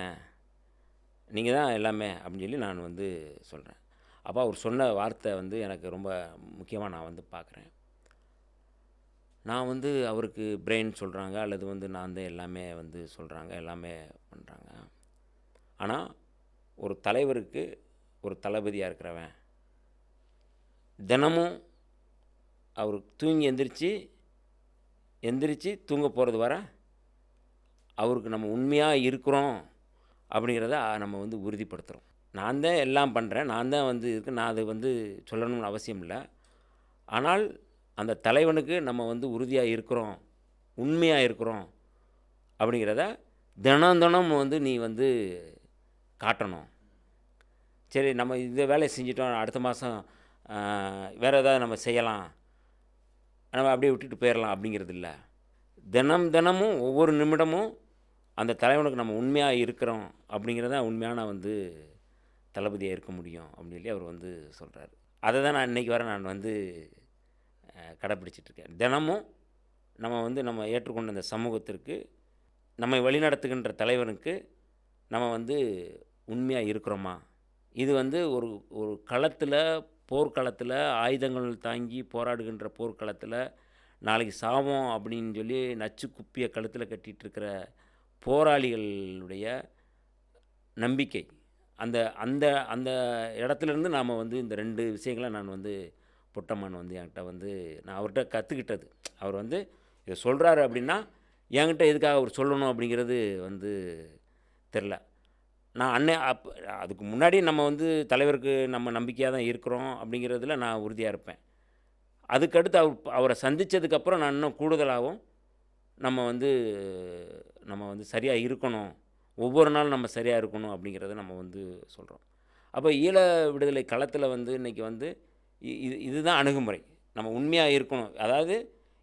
Speaker 1: தான் எல்லாமே அப்படின்னு சொல்லி நான் வந்து சொல்கிறேன். அப்போ அவர் சொன்ன வார்த்தை வந்து எனக்கு ரொம்ப முக்கியமாக நான் வந்து பார்க்குறேன். நான் வந்து அவருக்கு பிரெயின் சொல்கிறாங்க, அல்லது வந்து நான் தான் எல்லாமே வந்து சொல்கிறாங்க, எல்லாமே பண்ணுறாங்க. ஆனால் ஒரு தலைவருக்கு ஒரு தளபதியாக இருக்கிறவன் தினமும் அவர் தூங்கி எந்திரிச்சு தூங்க போகிறது வர அவருக்கு நம்ம உண்மையாக இருக்கிறோம் அப்படிங்கிறத நம்ம வந்து உறுதிப்படுத்துகிறோம். நான் தான் எல்லாம் பண்ணுறேன், நான் தான் வந்து நான் அது வந்து சொல்லணும்னு அவசியம் இல்லை. ஆனால் அந்த தலைவனுக்கு நம்ம வந்து உறுதியாக இருக்கிறோம், உண்மையாக இருக்கிறோம் அப்படிங்கிறத தினம் வந்து நீ வந்து காட்டணும். சரி நம்ம இந்த வேலையை செஞ்சிட்டோம், அடுத்த மாதம் வேறு ஏதாவது நம்ம செய்யலாம், நம்ம அப்படியே விட்டுட்டு போயிடலாம் அப்படிங்கிறது இல்லை. தினமும் ஒவ்வொரு நிமிடமும் அந்த தலைவனுக்கு நம்ம உண்மையாக இருக்கிறோம் அப்படிங்கிறத உண்மையான வந்து தளபதியாக இருக்க முடியும் அப்படின்னு சொல்லி அவர் வந்து சொல்கிறார். அதை தான் நான் இன்றைக்கி வர நான் வந்து கடைப்பிடிச்சிட்ருக்கேன். தினமும் நம்ம வந்து நம்ம ஏற்றுக்கொண்ட அந்த சமூகத்திற்கு நம்மை வழிநடத்துகின்ற தலைவனுக்கு நம்ம வந்து உண்மையாக இருக்கிறோமா? இது வந்து ஒரு ஒரு களத்தில், போர்க்களத்தில் ஆயுதங்கள் தாங்கி போராடுகின்ற போர்க்களத்தில் நாளைக்கு சாவோம் அப்படின்னு சொல்லி நச்சு குப்பிய கழுத்தில் கட்டிகிட்டு இருக்கிற போராளிகளுடைய நம்பிக்கை. அந்த அந்த அந்த இடத்துலேருந்து நாம் வந்து இந்த 2 விஷயங்களை நான் வந்து பொட்டம்மான் வந்து என்கிட்ட வந்து நான் அவர்கிட்ட கற்றுக்கிட்டது. அவர் வந்து இதை சொல்கிறாரு அப்படின்னா என்கிட்ட எதுக்காக அவர் சொல்லணும் அப்படிங்கிறது வந்து தெரில. நான் அதுக்கு முன்னாடி நம்ம வந்து தலைவருக்கு நம்ம நம்பிக்கையாக தான் இருக்கிறோம் அப்படிங்கிறதுல நான் உறுதியாக இருப்பேன். அதுக்கடுத்து அவரை சந்தித்ததுக்கப்புறம் நான் இன்னும் கூடுதலாகவும் நம்ம வந்து சரியாக இருக்கணும், ஒவ்வொரு நாளும் நம்ம சரியாக இருக்கணும் அப்படிங்கிறத நம்ம வந்து சொல்கிறோம். அப்போ ஈழ விடுதலை களத்தில் வந்து இன்றைக்கி வந்து இதுதான் அணுகுமுறை. நம்ம உண்மையாக இருக்கணும், அதாவது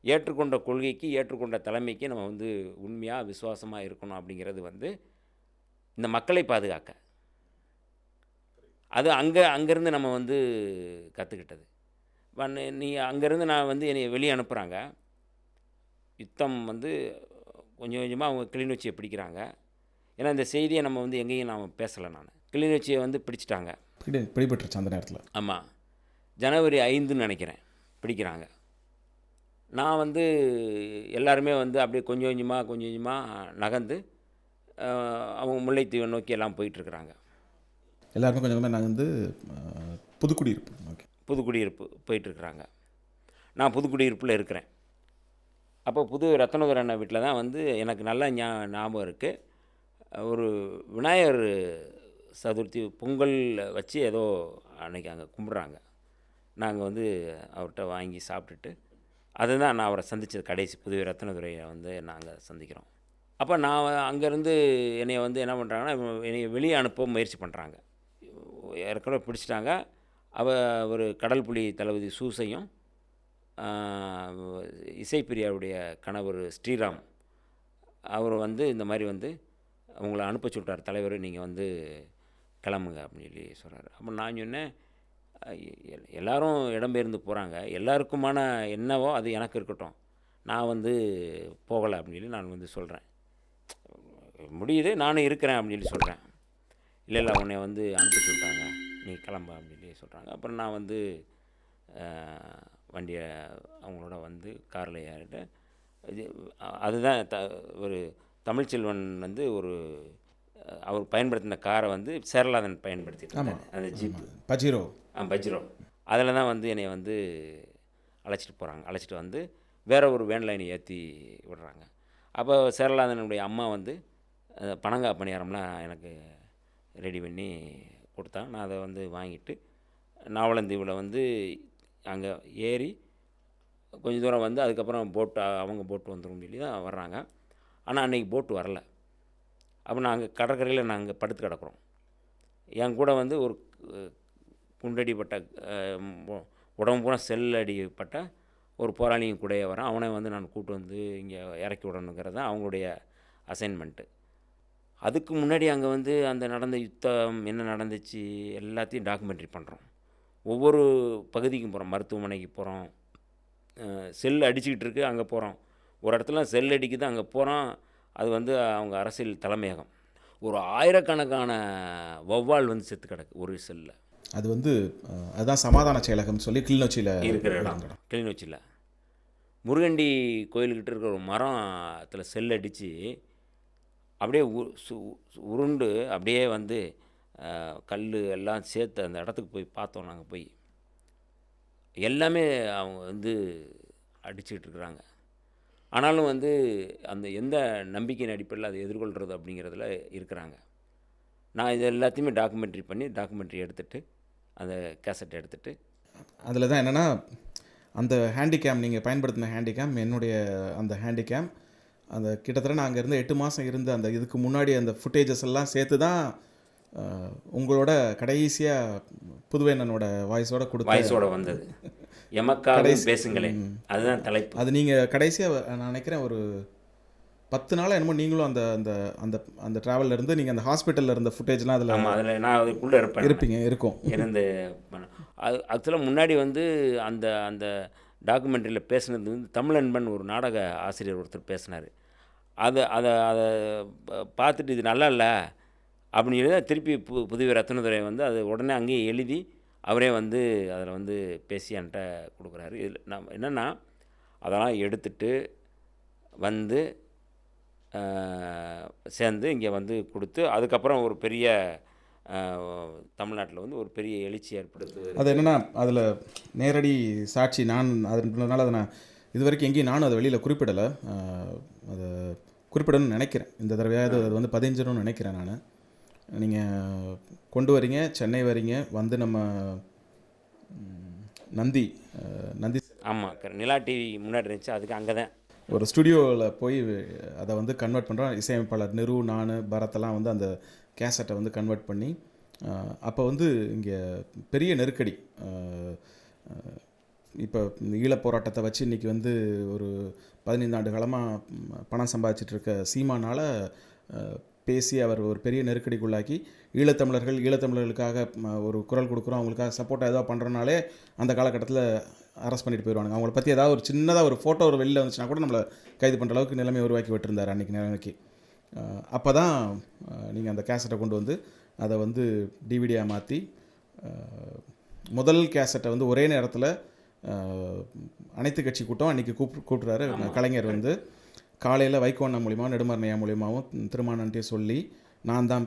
Speaker 1: ஏற்றுக்கொண்ட கொள்கைக்கு, ஏற்றுக்கொண்ட தலைமைக்கு நம்ம வந்து உண்மையாக விசுவாசமாக இருக்கணும் அப்படிங்கிறது வந்து இந்த மக்களை பாதுகாக்க. அது அங்கேருந்து நம்ம வந்து கற்றுக்கிட்டது. நீ அங்கேருந்து நான் வந்து என்னை வெளியே அனுப்புகிறாங்க. யுத்தம் வந்து கொஞ்சம் கொஞ்சமாக அவங்க கிளிநொச்சியை பிடிக்கிறாங்க. ஏன்னா இந்த செய்தியை நம்ம வந்து எங்கேயும் நான் பேசலை. நான் கிளிநொச்சியை வந்து பிடிச்சிட்டாங்க,
Speaker 2: பிடிபட்டுருச்சு அந்த நேரத்தில்.
Speaker 1: ஆமாம், ஜனவரி 5ன்னு நினைக்கிறேன் பிடிக்கிறாங்க. நான் வந்து எல்லாருமே வந்து அப்படியே கொஞ்சம் கொஞ்சமாக நகர்ந்து அவங்க முல்லைத்தீவை நோக்கி எல்லாம் போயிட்டுருக்குறாங்க.
Speaker 2: எல்லாருமே கொஞ்சம் கொஞ்சமாக நாங்கள் வந்து புதுக்குடியிருப்பு
Speaker 1: புதுக்குடியிருப்பு போயிட்டுருக்குறாங்க. நான் புதுக்குடியிருப்பில் இருக்கிறேன். அப்போ புது ரத்னதுரை அண்ணா வீட்டில் தான் வந்து எனக்கு நல்ல ஞாபகம் இருக்குது. ஒரு விநாயகர் சதுர்த்தி பொங்கல் வச்சு ஏதோ அன்றைக்கி அங்கே கும்பிட்றாங்க. நாங்கள் வந்து அவர்கிட்ட வாங்கி சாப்பிட்டுட்டு அதுதான் நான் அவரை சந்தித்தது கடைசி. புது ரத்னதுரையை வந்து நாங்கள் சந்திக்கிறோம். அப்போ நான் அங்கேருந்து என்னை வந்து என்ன பண்ணுறாங்கன்னா, என்னை வெளியே அனுப்ப முயற்சி பண்ணுறாங்க. ஏற்கனவே பிடிச்சிட்டாங்க. ஒரு கடல் புலி தளபதி சூசையும் இசைப்பிரியாவுடைய கணவர் ஸ்ரீராம் அவர் வந்து இந்த மாதிரி வந்து அவங்கள அனுப்ப சொல்லிட்டார் தலைவர், நீங்கள் வந்து கிளம்புங்க அப்படின்னு சொல்லி சொல்கிறார். அப்போ நான் சொன்னேன், எல்லோரும் இடம்பெயர்ந்து போகிறாங்க, எல்லாருக்குமான என்னவோ அது எனக்கு இருக்கட்டும், நான் வந்து போகலை அப்படின்னு சொல்லி நான் வந்து சொல்கிறேன். முடியுது, நானும் இருக்கிறேன் அப்படின்னு சொல்லி சொல்கிறேன். இல்லை உன்னை வந்து அனுப்பி சொல்லிட்டாங்க, நீ கிளம்ப அப்படின்னு சொல்லி சொல்கிறாங்க. அப்புறம் நான் வந்து வண்டியை அவங்களோட வந்து காரில் ஏறிட்டு அதுதான் ஒரு தமிழ்ச்செல்வன் வந்து அவர் பயன்படுத்தின காரை வந்து சேரலாதன் பயன்படுத்திட்டு அந்த ஜீப் பஜ்ரோ அதில் தான் வந்து என்னை வந்து அழைச்சிட்டு வந்து வேறு ஒரு வேன் லைனை ஏற்றி விடுறாங்க. அப்போ சேரலாதனுடைய அம்மா வந்து பனங்காய் பணியாரம்லாம் எனக்கு ரெடி பண்ணி கொடுத்தாங்க. நான் அதை வந்து வாங்கிட்டு நாவலந்தீவில் வந்து அங்கே ஏறி கொஞ்சம் தூரம் வந்து அதுக்கப்புறம் அவங்க போட்டு வந்துடும் சொல்லி தான் வர்றாங்க. ஆனால் அன்றைக்கி போட்டு வரல. அப்போ நாங்கள் கடற்கரையில் நாங்கள் படுத்து கிடக்குறோம். என் கூட வந்து ஒரு குண்டடிப்பட்ட உடம்பு பூரா செல்லடிப்பட்ட ஒரு போராளியும் கூடயே வரான். அவனை வந்து நான் கூப்பிட்டு வந்து இங்கே இறக்கி விடணுங்கிறது தான் அவங்களுடைய அசைன்மெண்ட்டு. அதுக்கு முன்னாடி அங்கே வந்து அந்த நடந்த யுத்தம் என்ன நடந்துச்சு எல்லாத்தையும் டாக்குமெண்ட்ரி பண்ணுறோம். ஒவ்வொரு பகுதிக்கும் போகிறோம், மருத்துவமனைக்கு போகிறோம், செல் அடிச்சுக்கிட்டு இருக்கு அங்கே போகிறோம், ஒரு இடத்துல செல் அடிக்குது அங்கே போகிறோம். அது வந்து அவங்க அரசியல் தலைமையகம். ஒரு ஆயிரக்கணக்கான வௌவால் வந்து செத்து கிடக்கு ஒரு செல்லில்.
Speaker 2: அது வந்து அதுதான் சமாதான செயலகம் சொல்லி கிளிநொச்சியில்
Speaker 1: இருக்கிற இடம். கிளிநொச்சியில் முருகண்டி கோயில்கிட்ட இருக்கிற ஒரு மரத்தில் செல் அடித்து அப்படியே உருண்டு அப்படியே வந்து கல் எல்லாம் சேர்த்து அந்த இடத்துக்கு போய் பார்த்தோம். நாங்கள் போய் எல்லாமே அவங்க வந்து அடிச்சுக்கிட்டு இருக்கிறாங்க. ஆனாலும் வந்து அந்த எந்த நம்பிக்கையின் அடிப்படையில் அதை எதிர்கொள்கிறது அப்படிங்கிறதுல இருக்கிறாங்க. நான் இது எல்லாத்தையுமே டாக்குமெண்ட்ரி எடுத்துகிட்டு அந்த கேசட் எடுத்துகிட்டு
Speaker 2: அதில் தான் என்னென்னா அந்த ஹேண்டிகேம் நீங்கள் பயன்படுத்தின ஹேண்டிகேம் என்னுடைய அந்த ஹேண்டிகேம் அந்த கிட்டத்தட்ட நான் அங்கேருந்து 8 மாதம் இருந்து அந்த இதுக்கு முன்னாடி அந்த ஃபுட்டேஜஸ் எல்லாம் சேர்த்து தான் உங்களோட கடைசியாக புதுவேண்ணனோட வாய்ஸோட வந்தது.
Speaker 1: எமக்காக பேசுங்களேன், அதுதான் தலைப்பு.
Speaker 2: அது நீங்கள் கடைசியாக நான் நினைக்கிறேன் ஒரு 10 நாளாக என்னமோ நீங்களும் அந்த அந்த அந்த அந்த ட்ராவலில் இருந்து நீங்கள் அந்த ஹாஸ்பிட்டலில் இருந்த ஃபுட்டேஜ்லாம்
Speaker 1: அதில் நான் அதுக்குள்ளே
Speaker 2: இருக்கும்
Speaker 1: இருந்து அது ஆக்சுவலாக முன்னாடி வந்து அந்த அந்த டாக்குமெண்ட்ரியில் பேசுனது வந்து தமிழன்பன் ஒரு நாடக ஆசிரியர் ஒருத்தர் பேசினார். அதை அதை அதை பார்த்துட்டு இது நல்லா இல்லை அப்படின்னு சொல்லி தான் திருப்பி புதுவை ரத்னதுரை வந்து அது உடனே அங்கேயே எழுதி அவரே வந்து அதில் வந்து பேசி என்கிட்ட கொடுக்குறாரு. இதில் நம்ம என்னென்னா அதெல்லாம் எடுத்துட்டு வந்து சேர்ந்து இங்கே வந்து கொடுத்து அதுக்கப்புறம் ஒரு பெரிய தமிழ்நாட்டில் வந்து ஒரு பெரிய எழுச்சி ஏற்படுத்துது.
Speaker 2: அது என்னென்னா அதில் நேரடி சாட்சி நான் அதனால அதை நான் இது வரைக்கும் எங்கேயும் நானும் அதை வெளியில் குறிப்பிடலை. அதை குறிப்பிடணும்னு நினைக்கிறேன். இந்த தடவையாவது அது வந்து பதிஞ்சிடும்னு நினைக்கிறேன் நான். நீங்கள் கொண்டு வரீங்க, சென்னை வரீங்க, வந்து நம்ம நந்தி
Speaker 1: ஆமாம் நிலா டிவி முன்னாடி இருந்துச்சு, அதுக்கு அங்கே தான்
Speaker 2: ஒரு ஸ்டுடியோவில் போய் அதை வந்து கன்வெர்ட் பண்ணுறோம். இசையமைப்பாளர் நிரு, நான், பரத்தெல்லாம் வந்து அந்த கேசட்டை வந்து கன்வெர்ட் பண்ணி அப்போ வந்து இங்கே பெரிய நெருக்கடி. இப்போ இந்த ஈழப் போராட்டத்தை வச்சு இன்றைக்கி வந்து ஒரு 15 ஆண்டு காலமாக பணம் சம்பாதிச்சிட்ருக்க சீமானால் பேசி அவர் ஒரு பெரிய நெருக்கடிக்குள்ளாக்கி ஈழத்தமிழர்களுக்காக ஒரு குரல் கொடுக்குறோம், அவங்களுக்காக சப்போர்ட்டாக ஏதாவது பண்ணுறனாலே அந்த காலகட்டத்தில் அரெஸ்ட் பண்ணிட்டு போயிடுவாங்க. அவங்கள பற்றி ஏதாவது ஒரு சின்னதாக ஒரு ஃபோட்டோ ஒரு வெளியில் வந்துச்சுன்னா கூட நம்மளை கைது பண்ணுற அளவுக்கு நிலைமை உருவாக்கி விட்டுருந்தார் அன்றைக்கி நிலைமைக்கு. அப்போ தான் நீங்கள் அந்த கேசட்டை கொண்டு வந்து அதை வந்து டிவிடியாக மாற்றி முதல் கேசட்டை வந்து ஒரே நேரத்தில் அனைத்து கட்சி கூட்டம் அன்றைக்கி கூப்பிட்றாரு கலைஞர் வந்து. காலையில் வைகோண்ணா மூலியமாகவும் நெடுமாறனையா மூலியமாகவும் திருமானன்ட்டே சொல்லி நான் தான்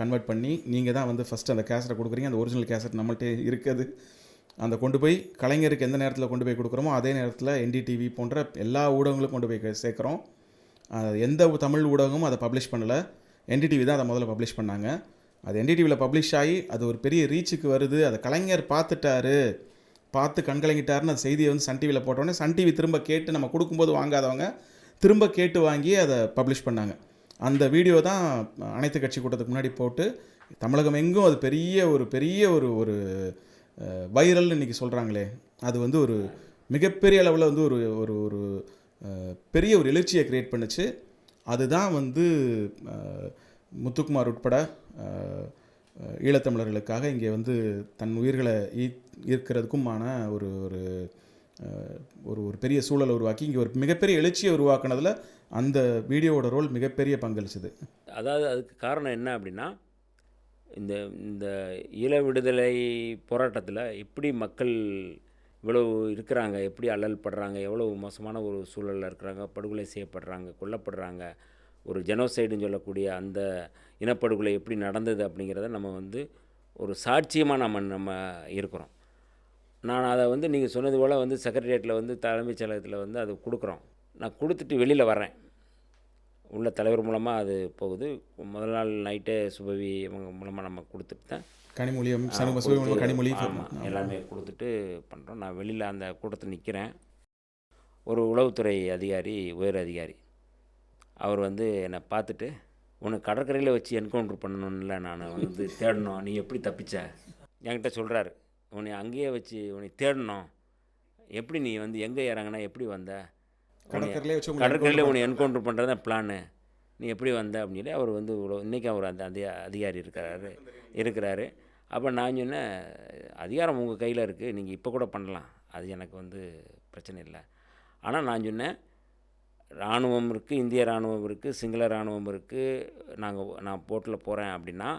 Speaker 2: கன்வெர்ட் பண்ணி நீங்கள் தான் வந்து ஃபஸ்ட்டு அந்த கேசட்டை கொடுக்குறீங்க, அந்த ஒரிஜினல் கேசட் நம்மள்கிட்ட இருக்குது, அந்த கொண்டு போய் கலைஞருக்கு எந்த நேரத்தில் கொண்டு போய் கொடுக்குறோமோ அதே நேரத்தில் என்டிடிவி போன்ற எல்லா ஊடகங்களும் கொண்டு போய் சேர்க்குறோம். எந்த தமிழ் ஊடகமும் அதை பப்ளிஷ் பண்ணலை, என்டிடிவி தான் அதை முதல்ல பப்ளிஷ் பண்ணாங்க. அது என்டிடிவியில் பப்ளிஷ் ஆகி அது ஒரு பெரிய ரீச்சுக்கு வருது. அதை கலைஞர் பார்த்து கண்கலங்கிட்டாருன்னு அந்த செய்தியை வந்து சன் டிவியில் போட்டோன்னே சன் டிவி திரும்ப கேட்டு நம்ம கொடுக்கும்போது வாங்காதவங்க திரும்ப கேட்டு வாங்கி அதை பப்ளிஷ் பண்ணாங்க. அந்த வீடியோ தான் அனைத்து கட்சி கூட்டத்துக்கு முன்னாடி போட்டு தமிழகம் எங்கும் அது பெரிய ஒரு வைரல்னு இன்றைக்கி சொல்கிறாங்களே, அது வந்து ஒரு மிகப்பெரிய அளவில் வந்து ஒரு பெரிய ஒரு எழுச்சியை க்ரியேட் பண்ணுச்சு. அதுதான் வந்து முத்துக்குமார் உட்பட ஈழத்தமிழர்களுக்காக இங்கே வந்து தன் உயிர்களை ஈர்க்கிறதுக்குமான ஒரு ஒரு ஒரு பெரிய சூழலை உருவாக்கி இங்கே ஒரு மிகப்பெரிய எழுச்சியை உருவாக்குனதில் அந்த வீடியோவோட ரோல் மிகப்பெரிய பங்களிச்சுது.
Speaker 1: அதாவது அதுக்கு காரணம் என்ன அப்படின்னா, இந்த இந்த ஈழ விடுதலை போராட்டத்தில் எப்படி மக்கள் இவ்வளவு இருக்கிறாங்க, எப்படி அல்லல் படுறாங்க, எவ்வளோ மோசமான ஒரு சூழலில் இருக்கிறாங்க, படுகொலை செய்யப்படுறாங்க, கொல்லப்படுறாங்க, ஒரு ஜெனோசைடுன்னு சொல்லக்கூடிய அந்த இனப்படுகொலை எப்படி நடந்தது அப்படிங்கிறத நம்ம வந்து ஒரு சாட்சியமாக நம்ம இருக்கிறோம். நான் அதை வந்து நீங்கள் சொன்னது போல் வந்து செக்ரட்டரியேட்டில் வந்து தலைமைச் செயலகத்தில் வந்து அது கொடுக்குறோம். நான் கொடுத்துட்டு வெளியில் வரேன், உள்ள தலைவர் மூலமாக அது போகுது. முதல் நாள் நைட்டே சுபவி இவங்க மூலமாக நம்ம கொடுத்துட்டு தான்
Speaker 2: கனிமொழியும் கனிமொழி
Speaker 1: எல்லாமே கொடுத்துட்டு பண்ணுறோம். நான் வெளியில் அந்த கூட்டத்தில் நிற்கிறேன். ஒரு உளவுத்துறை அதிகாரி, உயர் அதிகாரி, அவர் வந்து என்னை பார்த்துட்டு, உனக்கு கடற்கரையில் வச்சு என்கவுண்டர் பண்ணணும்ல, நான் வந்து தேடணும், நீ எப்படி தப்பிச்ச என்கிட்ட சொல்கிறாரு. உன்னை அங்கேயே வச்சு உன்னை தேடணும், எப்படி நீ வந்து எங்கே இறங்கினா எப்படி வந்த, கடற்கரையில் உன்னை என்கவுண்டர் பண்ணுறது தான் பிளானு, நீ எப்படி வந்த அப்படின்னு சொல்லி அவர் வந்து இன்றைக்கி அவர் அந்த அதிகாரி இருக்கிறாரு. அப்போ நான் சொன்னேன், அதிகாரம் உங்கள் கையில் இருக்குது, நீங்கள் இப்போ கூட பண்ணலாம், அது எனக்கு வந்து பிரச்சனை இல்லை. ஆனால் நான் சொன்னேன், இராணுவம் இருக்குது, இந்திய இராணுவம் இருக்குது, சிங்கள இராணுவம் இருக்குது, நான் போட்டில் போகிறேன் அப்படின்னா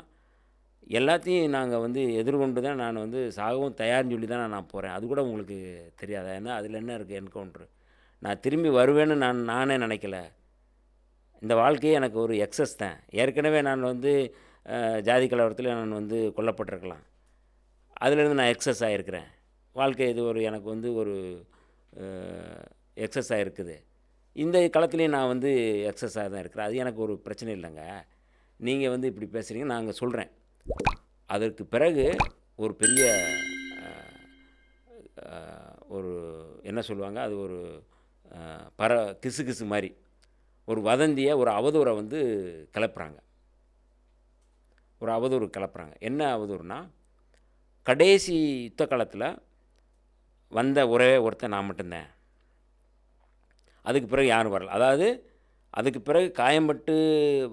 Speaker 1: எல்லாத்தையும் நாங்கள் வந்து எதிர்கொண்டு தான் நான் வந்து சாகவும் தயார்னு சொல்லி தான் நான் போகிறேன், அது கூட உங்களுக்கு தெரியாதா, ஏன்னா அதில் என்ன இருக்குது என்கவுண்ட்ரு, நான் திரும்பி வருவேன்னு நானே நினைக்கல, இந்த வாழ்க்கையே எனக்கு ஒரு எக்ஸஸ் தான். ஏற்கனவே நான் வந்து ஜாதி கலவரத்தில் நான் வந்து கொல்லப்பட்டிருக்கலாம், அதிலேருந்து நான் எக்ஸஸ் ஆகிருக்கிறேன், வாழ்க்கை இது ஒரு எனக்கு வந்து ஒரு எக்ஸஸ் ஆகிருக்குது, இந்த களத்துலேயும் நான் வந்து எக்ஸஸாக தான் இருக்கிறேன், அது எனக்கு ஒரு பிரச்சனை இல்லைங்க, நீங்கள் வந்து இப்படி பேசுகிறீங்க, நாங்கள் சொல்கிறேன். அதற்கு பிறகு ஒரு பெரிய ஒரு என்ன சொல்லுவாங்க, அது ஒரு கிசு மாதிரி ஒரு வதந்தியை, ஒரு அவதூறை வந்து கிளப்புறாங்க. என்ன அவதூறுனா, கடைசி யுத்த காலத்தில் வந்த ஒரே ஒருத்தன் நான் மட்டும்தான், அதுக்கு பிறகு யாரும் வரல. அதாவது அதுக்கு பிறகு காயம்பட்டு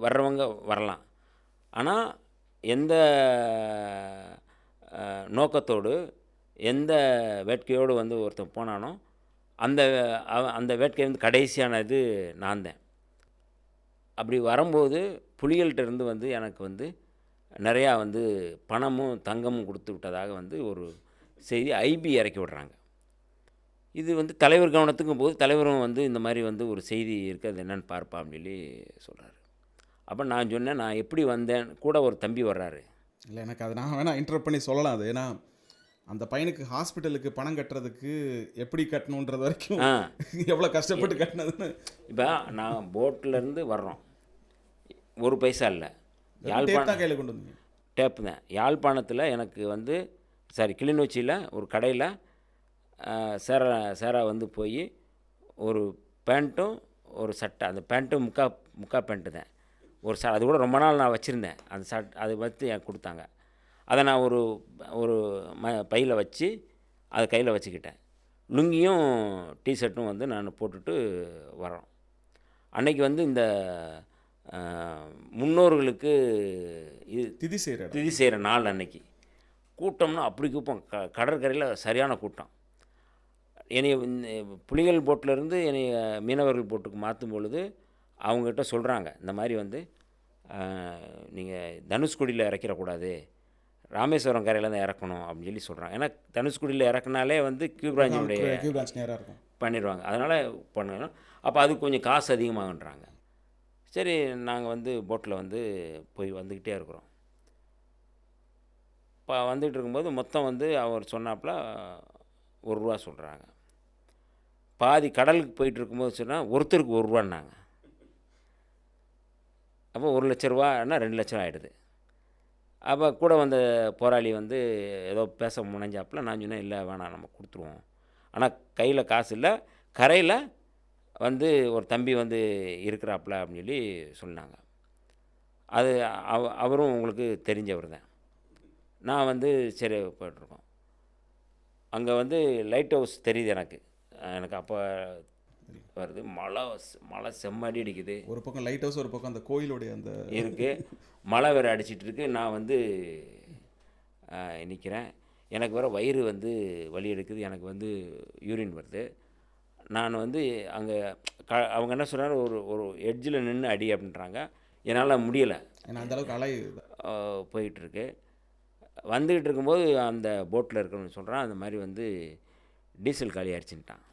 Speaker 1: வர்றவங்க வரலாம், ஆனால் எந்த நோக்கத்தோடு எந்த வேட்கையோடு வந்து ஒருத்தன் போனானோ அந்த வேட்கை வந்து கடைசியானது நான் தான். அப்படி வரும்போது புலிகள்கிட்ட இருந்து வந்து எனக்கு வந்து நிறையா வந்து பணமும் தங்கமும் கொடுத்து விட்டதாக வந்து ஒரு செய்தி ஐபி இறக்கி விடுறாங்க. இது வந்து தலைவர் கவனத்துக்கும் போது தலைவரும் வந்து இந்த மாதிரி வந்து ஒரு செய்தி இருக்குது, அது என்னென்னு பார்ப்பா அப்படின்னு சொல்லி சொல்கிறாரு. அப்போ நான் சொன்னேன், நான் எப்படி வந்தேன், கூட ஒரு தம்பி வர்றாரு.
Speaker 2: இல்லை, எனக்கு அது நான் வேணால் இன்டர்ப்ட் பண்ணி சொல்லலாம். அது ஏன்னா அந்த பையனுக்கு ஹாஸ்பிட்டலுக்கு பணம் கட்டுறதுக்கு எப்படி கட்டணுன்றது வரைக்கும் எவ்வளோ கஷ்டப்பட்டு கட்டினதுன்னு.
Speaker 1: இப்போ நான் போட்டிலேருந்து வர்றோம், ஒரு பைசா இல்லை,
Speaker 2: யாழ்ப்பாணம் கையில் கொண்டு வந்தீங்க?
Speaker 1: டேப்பு தான். யாழ்ப்பாணத்தில் எனக்கு வந்து கிளிநொச்சியில் ஒரு கடையில் சேரா வந்து போய் ஒரு பேண்ட்டும் ஒரு சட்டை, அந்த பேண்ட்டும் முக்கா பேண்ட்டு தான், ஒரு அது கூட ரொம்ப நாள் நான் வச்சுருந்தேன். அந்த அது வந்து எனக்கு கொடுத்தாங்க. அதை நான் ஒரு பையில் வச்சு அதை கையில் வச்சுக்கிட்டேன். லுங்கியும் டிஷர்ட்டும் வந்து நான் போட்டுட்டு வரோம். அன்றைக்கி வந்து இந்த முன்னோர்களுக்கு இது திதி செய்கிற நாள். அன்னைக்கு கூட்டம்னா அப்படி கூப்பம், கடற்கரையில் சரியான கூட்டம். என்னை புலிகள் போட்டிலேருந்து என்னை மீனவர்கள் போட்டுக்கு மாற்றும் பொழுது அவங்ககிட்ட சொல்கிறாங்க, இந்த மாதிரி வந்து நீங்கள் தனுஷ்கோடியில் இறக்கிடக்கூடாது, ராமேஸ்வரம் கரையில் தான் இறக்கணும் அப்படின்னு சொல்லி சொல்கிறாங்க. ஏன்னா தனுஷ்கோடியில் இறக்குனாலே வந்து கியூ பிரான்ச் நேராக இருக்கும் பண்ணிடுவாங்க, அதனால் பண்ணணும். அப்போ அதுக்கு கொஞ்சம் காசு அதிகமாகன்றாங்க. சரி, நாங்கள் வந்து போட்டில் வந்து போய் வந்துக்கிட்டே இருக்கிறோம். இப்போ வந்துகிட்டு இருக்கும்போது மொத்தம் வந்து அவர் சொன்னாப்புல ₹1 சொல்கிறாங்க. பாதி கடலுக்கு போயிட்டு இருக்கும்போது சொன்னால் ஒருத்தருக்கு ₹1. அப்போ ₹1,00,000னா 2 லட்சம் ஆகிடுது. அப்போ கூட வந்த போராளி வந்து ஏதோ பேச முனைஞ்சாப்புல நான் சொன்னேன், இல்லை வேணாம், நம்ம கொடுத்துருவோம், ஆனால் கையில் காசு இல்லை, கரையில் வந்து ஒரு தம்பி வந்து இருக்கிறாப்புல அப்படின்னு சொல்லி சொன்னாங்க. அது அவரும் உங்களுக்கு தெரிஞ்சவர் தான். நான் வந்து சரி போய்ட்டுருக்கோம். அங்கே வந்து லைட் ஹவுஸ் தெரியுது எனக்கு அப்போ வருது. மழை செம்மடி அடிக்குது.
Speaker 2: ஒரு பக்கம் லைட் ஹவுஸ், ஒரு பக்கம் அந்த கோயிலுடைய அந்த
Speaker 1: இருக்குது, மழை வேறு அடிச்சிட்டு இருக்கு. நான் வந்து நிற்கிறேன். எனக்கு வேறு வயிறு வந்து வலி எடுக்குது, எனக்கு வந்து யூரின் வருது. நான் வந்து அங்கே அவங்க என்ன சொல்கிறாங்க, ஒரு எட்ஜில் நின்று அடி அப்படின்றாங்க. என்னால் முடியலை,
Speaker 2: ஏன்னா அந்தளவுக்கு அலை
Speaker 1: போயிட்டுருக்கு. வந்துக்கிட்டு இருக்கும்போது அந்த போட்டில் இருக்கிறவங்க சொல்கிறான், அந்த மாதிரி வந்து டீசல் காலி ஆகிடுச்சின்ட்டான்.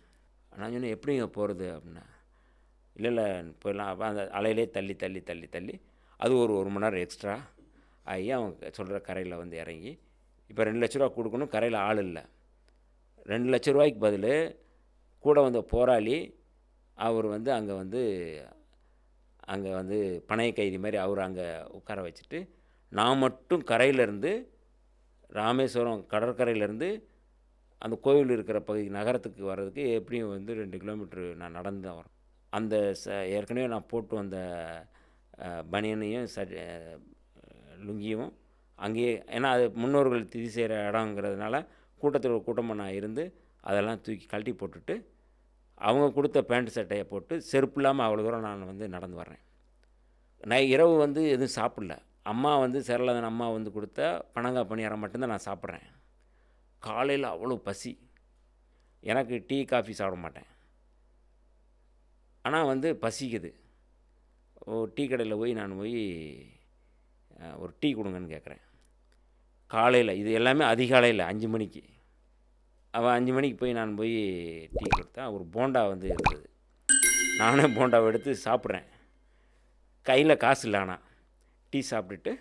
Speaker 1: நான் சொன்னேன், எப்படிங்க போகிறது அப்படின்னா, இல்லை போயிடலாம். அப்போ அந்த அலையிலே தள்ளி அது ஒரு மணி நேரம் எக்ஸ்ட்ரா ஆகி அவங்க சொல்கிற கரையில் வந்து இறங்கி இப்போ 2 லட்ச ரூபா கொடுக்கணும். கரையில் ஆள் இல்லை. 2 லட்ச ரூபாய்க்கு பதில் கூட வந்த போராளி அவர் வந்து அங்கே வந்து பணைய கைதி மாதிரி அவர் அங்கே உட்கார வச்சுட்டு, நான் மட்டும் கரையிலேருந்து ராமேஸ்வரம் கடற்கரையிலேருந்து அந்த கோவில் இருக்கிற பகுதி நகரத்துக்கு வர்றதுக்கு எப்படியும் வந்து 2 கிலோமீட்ரு நான் நடந்து தான் வரேன். அந்த ஏற்கனவே நான் போட்டு வந்த பனியனையும் லுங்கியும் அங்கேயே, ஏன்னா அது முன்னோர்கள் திதி செய்கிற இடங்கிறதுனால கூட்டமாக நான் இருந்து அதெல்லாம் தூக்கி கழட்டி போட்டுட்டு அவங்க கொடுத்த பேண்ட் சட்டையை போட்டு செருப்பு இல்லாமல் அவ்வளோ தூரம் நான் வந்து நடந்து வர்றேன். நான் இரவு வந்து எதுவும் சாப்பிடல. அம்மா வந்து சரளதன் அம்மா வந்து கொடுத்த பனங்காய் பணியாரம் மட்டும்தான் நான் சாப்பிட்றேன். காலையில் அவ்வளோ பசி. எனக்கு டீ காஃபி சாப்பிட மாட்டேன், ஆனால் வந்து பசிக்குது. டீ கடையில் போய் நான் ஒரு டீ கொடுங்கன்னு கேட்குறேன். காலையில் இது எல்லாமே அதிகாலையில் 5 மணிக்கு. அவன் 5 மணிக்கு போய் நான் டீ கொடுத்தேன். ஒரு போண்டா வந்து இருந்தது. நானே போண்டாவை எடுத்து சாப்பிட்றேன். கையில் காசு இல்லை, ஆனால் டீ சாப்பிட்டுட்டு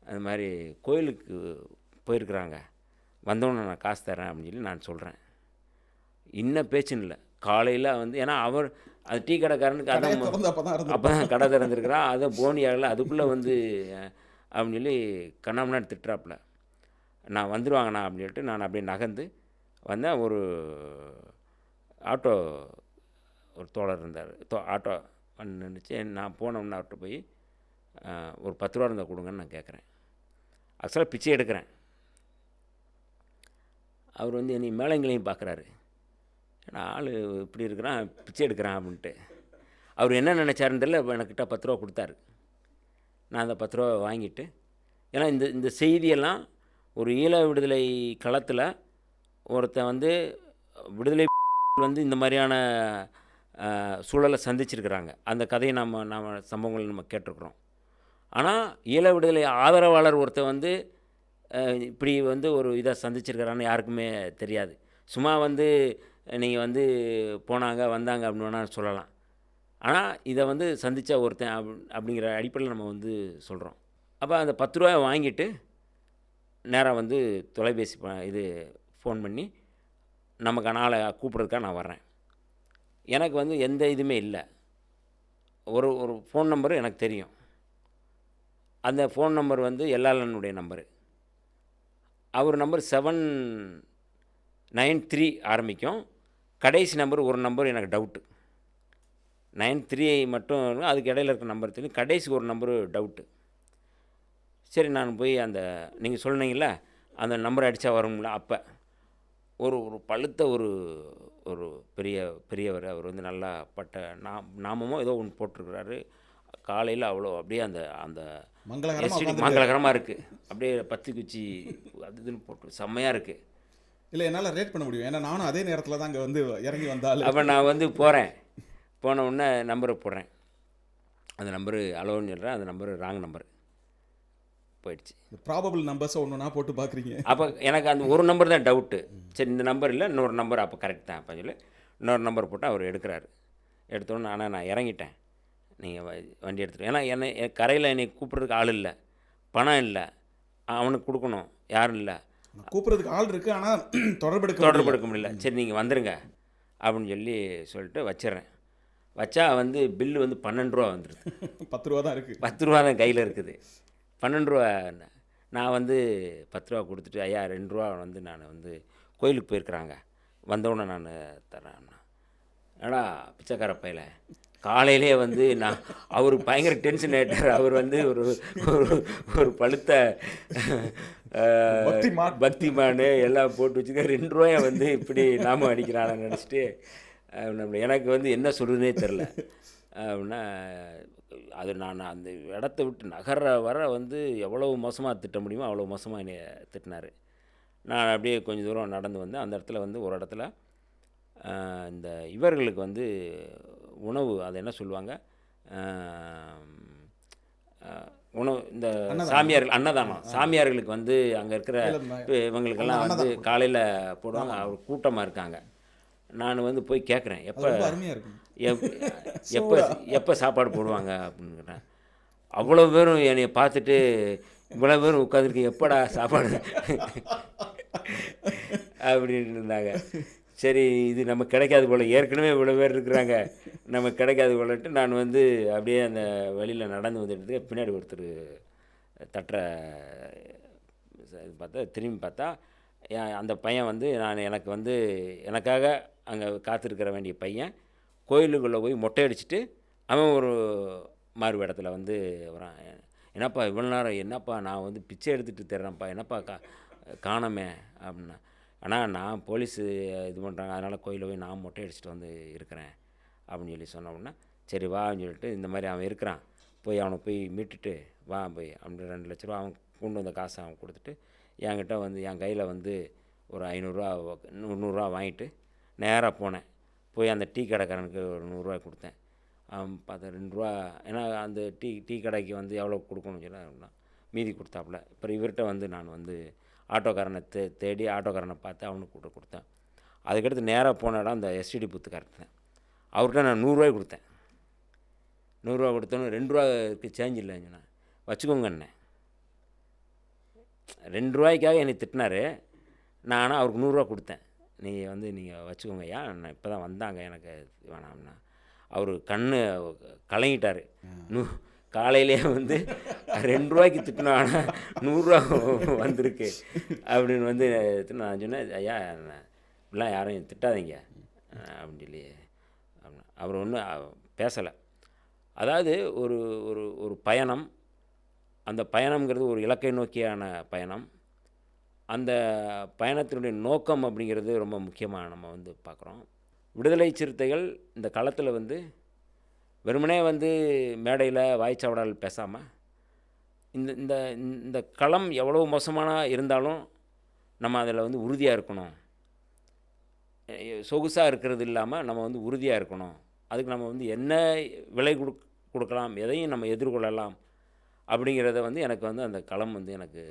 Speaker 1: அது மாதிரி கோயிலுக்கு போயிருக்கிறாங்க, வந்தோடனே நான் காசு தரேன் அப்படின்னு சொல்லி நான் சொல்கிறேன். இன்னும் பேச்சுன்னு இல்லை. காலையில் வந்து ஏன்னா அவர் அது டீ கடைக்காரனுக்கு அப்போ தான் கடை திறந்துருக்கிறான், அதை போனி ஆகலை, அதுக்குள்ளே வந்து அப்படின்னு சொல்லி கண்ணாமண்ணா திட்டுறாப்புல. நான் வந்துடுவாங்கண்ணா அப்படின்னு சொல்லிட்டு நான் அப்படியே நகர்ந்து வந்தேன். ஒரு ஆட்டோ ஒரு தோழர் இருந்தார், ஆட்டோ வந்து நின்றுச்சு. நான் போனோம்னா அவர்கிட்ட போய் ஒரு 10 ரூபா இருந்தால் கொடுங்கன்னு நான் கேட்குறேன். ஆக்சுவலாக பிச்சை எடுக்கிறேன். அவர் வந்து என்னை மேலங்களையும் பார்க்குறாரு, ஏன்னா ஆள் இப்படி இருக்கிறான், பிச்சை எடுக்கிறான் அப்படின்ட்டு. அவர் என்ன நினச்சாருன்னு தெரியல, எனக்கிட்ட 10 ரூபா கொடுத்தாரு. நான் அந்த 10 ரூபா வாங்கிட்டு, ஏன்னா இந்த செய்தியெல்லாம் ஒரு ஈழ விடுதலை களத்தில் ஒருத்தன் வந்து விடுதலை வந்து இந்த மாதிரியான சூழலை சந்திச்சிருக்கிறாங்க. அந்த கதையை நம்ம சம்பவங்கள் நம்ம கேட்டிருக்கிறோம். ஆனால் ஈழ விடுதலை ஆதரவாளர் ஒருத்தன் வந்து இப்படி வந்து ஒரு இதை சந்திச்சிருக்கிறான்னு யாருக்குமே தெரியாது. சும்மா வந்து நீங்கள் வந்து போனாங்க வந்தாங்க அப்படின்னு வேணால் சொல்லலாம். ஆனால் இதை வந்து சந்தித்த ஒருத்தன் அப்படிங்கிற அடிப்படையில் நம்ம வந்து சொல்கிறோம். அப்போ அந்த 10 ரூபாயை வாங்கிட்டு நேராக வந்து தொலைபேசி இது ஃபோன் பண்ணி நமக்கான ஆளை கூப்பிட்றதுக்காக நான் வர்றேன். எனக்கு வந்து எந்த இதுவுமே இல்லை. ஒரு ஃபோன் நம்பரு எனக்கு தெரியும். அந்த ஃபோன் நம்பர் வந்து எல்லாளனுடைய நம்பரு. அவர் நம்பர் 793 ஆரம்பிக்கும். கடைசி நம்பர் ஒரு நம்பர் எனக்கு டவுட்டு. 93 மட்டும் அதுக்கு இடையில இருக்க நம்பர் தெரியும். கடைசி ஒரு நம்பரு டவுட்டு. சரி நான் போய் அந்த நீங்கள் சொன்னீங்கள்ல அந்த நம்பர் அடித்தா வரும்ல, அப்போ ஒரு பழுத்த ஒரு பெரியவர். அவர் வந்து நல்லா பட்ட நாமமோ ஏதோ ஒன்று போட்டிருக்கிறாரு. காலையில் அவ்வளோ அப்படியே அந்த மங்களகரமாக இருக்குது. அப்படியே பத்து குச்சி அது இதுன்னு போட்டு செம்மையாக இருக்குது.
Speaker 2: இல்லை, என்னால் ரேட் பண்ண முடியும். ஏன்னா நானும் அதே நேரத்தில் தான் அங்கே வந்து இறங்கி வந்தாலும்.
Speaker 1: அப்போ நான் வந்து போன உடனே நம்பரை போடுறேன். அந்த நம்பரு அலோன்னு சொல்கிறேன். அந்த நம்பரு ராங் நம்பர் போயிடுச்சு.
Speaker 2: ப்ராபபிள் நம்பர்ஸை ஒன்றுனா போட்டு பார்க்குறீங்க.
Speaker 1: அப்போ எனக்கு அந்த ஒரு நம்பர் தான் டவுட்டு. சரி இந்த நம்பர் இல்லை இன்னொரு நம்பர் அப்போ கரெக்ட் தான் அப்போ சொல்லி இன்னொரு நம்பர் போட்டு அவர் எடுக்கிறாரு. எடுத்தோன்னே ஆனால் நான் இறங்கிட்டேன். நீங்கள் வண்டி எடுத்துகிட்டு, ஏன்னா கரையில் என்னை கூப்பிட்றதுக்கு ஆள் இல்லை, பணம் இல்லை, அவனுக்கு கொடுக்கணும் யாரும் இல்லை,
Speaker 2: கூப்பிட்றதுக்கு ஆள் இருக்குது ஆனால் தொடர்பு எடுக்க
Speaker 1: முடியல. சரி நீங்கள் வந்துடுங்க அப்படின்னு சொல்லிட்டு வச்சிட்றேன். வச்சா வந்து பில்லு வந்து 12 ரூபா வந்துடுது.
Speaker 2: 10 ரூபா தான் இருக்குது.
Speaker 1: 10 ரூபா தான் கையில் இருக்குது. 12 ரூபா நான் வந்து 10 ரூபா கொடுத்துட்டு, ஐயா 2 ரூபா வந்து நான் வந்து கோயிலுக்கு போயிருக்கிறாங்க, வந்தவுடனே நான் தரேன். ஏன்னா பிச்சைக்கார பையில காலையிலே வந்து அவர் பயங்கர டென்ஷன் ஆகிட்டார். அவர் வந்து ஒரு பழுத்த பக்திமானு எல்லாம் போட்டு வச்சுக்க 2 ரூபாயை வந்து இப்படி நாமம் அடிக்கிறான்னு நினச்சிட்டு எனக்கு வந்து என்ன சொல்கிறதுனே தெரில. அப்படின்னா அது நான் அந்த இடத்த விட்டு நகர வர வந்து எவ்வளவு மோசமாக திட்ட முடியுமோ அவ்வளோ மோசமாக என்னை திட்டினார். நான் அப்படியே கொஞ்சம் தூரம் நடந்து வந்தேன். அந்த இடத்துல வந்து ஒரு இடத்துல இந்த இவர்களுக்கு வந்து உணவு, அது என்ன சொல்லுவாங்க, உணவு, இந்த சாமியார்கள் அன்னதானம், சாமியார்களுக்கு வந்து அங்கே இருக்கிற இவங்களுக்கெல்லாம் வந்து காலையில் போடுவாங்க. அவர் கூட்டமாக இருக்காங்க. நான் வந்து போய் கேட்குறேன், எப்போ சாப்பாடு போடுவாங்க அப்படின்னுக்கிறேன். அவ்வளோ பேரும் என்னை பார்த்துட்டு இவ்வளோ பேரும் உட்காந்துருக்கு, எப்படா சாப்பாடு அப்படின்னு இருந்தாங்க. சரி இது நம்ம கிடைக்காது போல், ஏற்கனவே இவ்வளோ பேர் இருக்கிறாங்க, நம்ம கிடைக்காது போலட்டு நான் வந்து அப்படியே அந்த வழியில் நடந்து வந்துட்டு பின்னாடி ஒருத்தர் தட்டுற பார்த்தா திரும்பி பார்த்தா அந்த பையன் வந்து எனக்கு வந்து எனக்காக அங்கே காத்திருக்கிற வேண்டிய பையன் கோயிலுக்குள்ளே போய் மொட்டை அடிச்சுட்டு அவன் ஒரு மாறு இடத்துல வந்து வரான். என்னப்பா இவ்வளோ நேரம், என்னப்பா நான் வந்து பிச்சை எடுத்துகிட்டு தர்றேன்ப்பா, என்னப்பா காணமே அப்படின்னா, ஆனால் நான் போலீஸு இது பண்ணுறாங்க, அதனால் கோயிலில் போய் நான் மொட்டை அடிச்சுட்டு வந்து இருக்கிறேன் அப்படின்னு சொன்ன உடனே சரி வா அப்படின்னு சொல்லிட்டு, இந்த மாதிரி அவன் இருக்கிறான், போய் அவனை போய் மீட்டுட்டு வா போய் அப்படி 2 லட்ச ரூபா அவன் கொண்டு வந்த காசை அவன் கொடுத்துட்டு என்கிட்ட வந்து என் கையில் வந்து ஒரு 500 ரூபா 100 ரூபா வாங்கிட்டு நேராக போனேன். போய் அந்த டீ கடைக்காரனுக்கு ஒரு 100 ரூபா கொடுத்தேன். அவன் பார்த்தா 2 ரூபா, ஏன்னா அந்த டீ கடைக்கு வந்து எவ்வளோ கொடுக்கணும்னு சொல்ல மீதி கொடுத்தாப்புல. அப்புறம் இவர்கிட்ட வந்து நான் வந்து ஆட்டோக்காரனை தேடி ஆட்டோக்காரனை பார்த்து அவனுக்கு கொடுத்தேன். அதுக்கடுத்து நேராக போன இடம் அந்த எஸ்டிடி பூத்துக்காரன். அவர்கிட்ட நான் 100 ரூபாய் கொடுத்தேன். 100 ரூபா கொடுத்தோன்னு 2 ரூபாய்க்கு சேஞ்ச் இல்லைன்னு சொன்னேன். வச்சுக்கோங்க அண்ணன். 2 ரூபாய்க்காக என்னை திட்டினார். நான் ஆனால் அவருக்கு 100 ரூபா கொடுத்தேன். நீங்கள் வச்சுக்கோங்க ஐயா, நான் இப்போ தான் வந்தாங்க, எனக்கு வேணாம்னா அவர் கண்ணு கலங்கிட்டார். காலையிலே வந்து 2 ரூபாய்க்கு திட்டினோம், ஆனால் 100 ரூபா வந்திருக்கு அப்படின்னு வந்து நான் சொன்னேன், ஐயா இப்படிலாம் யாரும் திட்டாதீங்க அப்படின்னு சொல்லி அவர் ஒன்றும் பேசலை. அதாவது ஒரு ஒரு ஒரு பயணம், அந்த பயணம்ங்கிறது ஒரு இலக்கை நோக்கியான பயணம். அந்த பயணத்தினுடைய நோக்கம் அப்படிங்கிறது ரொம்ப முக்கியமாக நம்ம வந்து பார்க்குறோம். விடுதலை சிறுத்தைகள் இந்த களத்தில் வந்து வெறுமனே வந்து மேடையில் வாய்ச்சாவடால் பேசாமல் இந்த இந்த இந்த களம் எவ்வளோ மோசமான இருந்தாலும் நம்ம அதில் வந்து உறுதியாக இருக்கணும். சொகுசாக இருக்கிறது இல்லாமல் நம்ம வந்து உறுதியாக இருக்கணும் அதுக்கு நம்ம வந்து என்ன விலை கொடுக்கலாம், எதையும் நம்ம எதிர்கொள்ளலாம் அப்படிங்கிறத வந்து எனக்கு வந்து அந்த களம் வந்து எனக்கு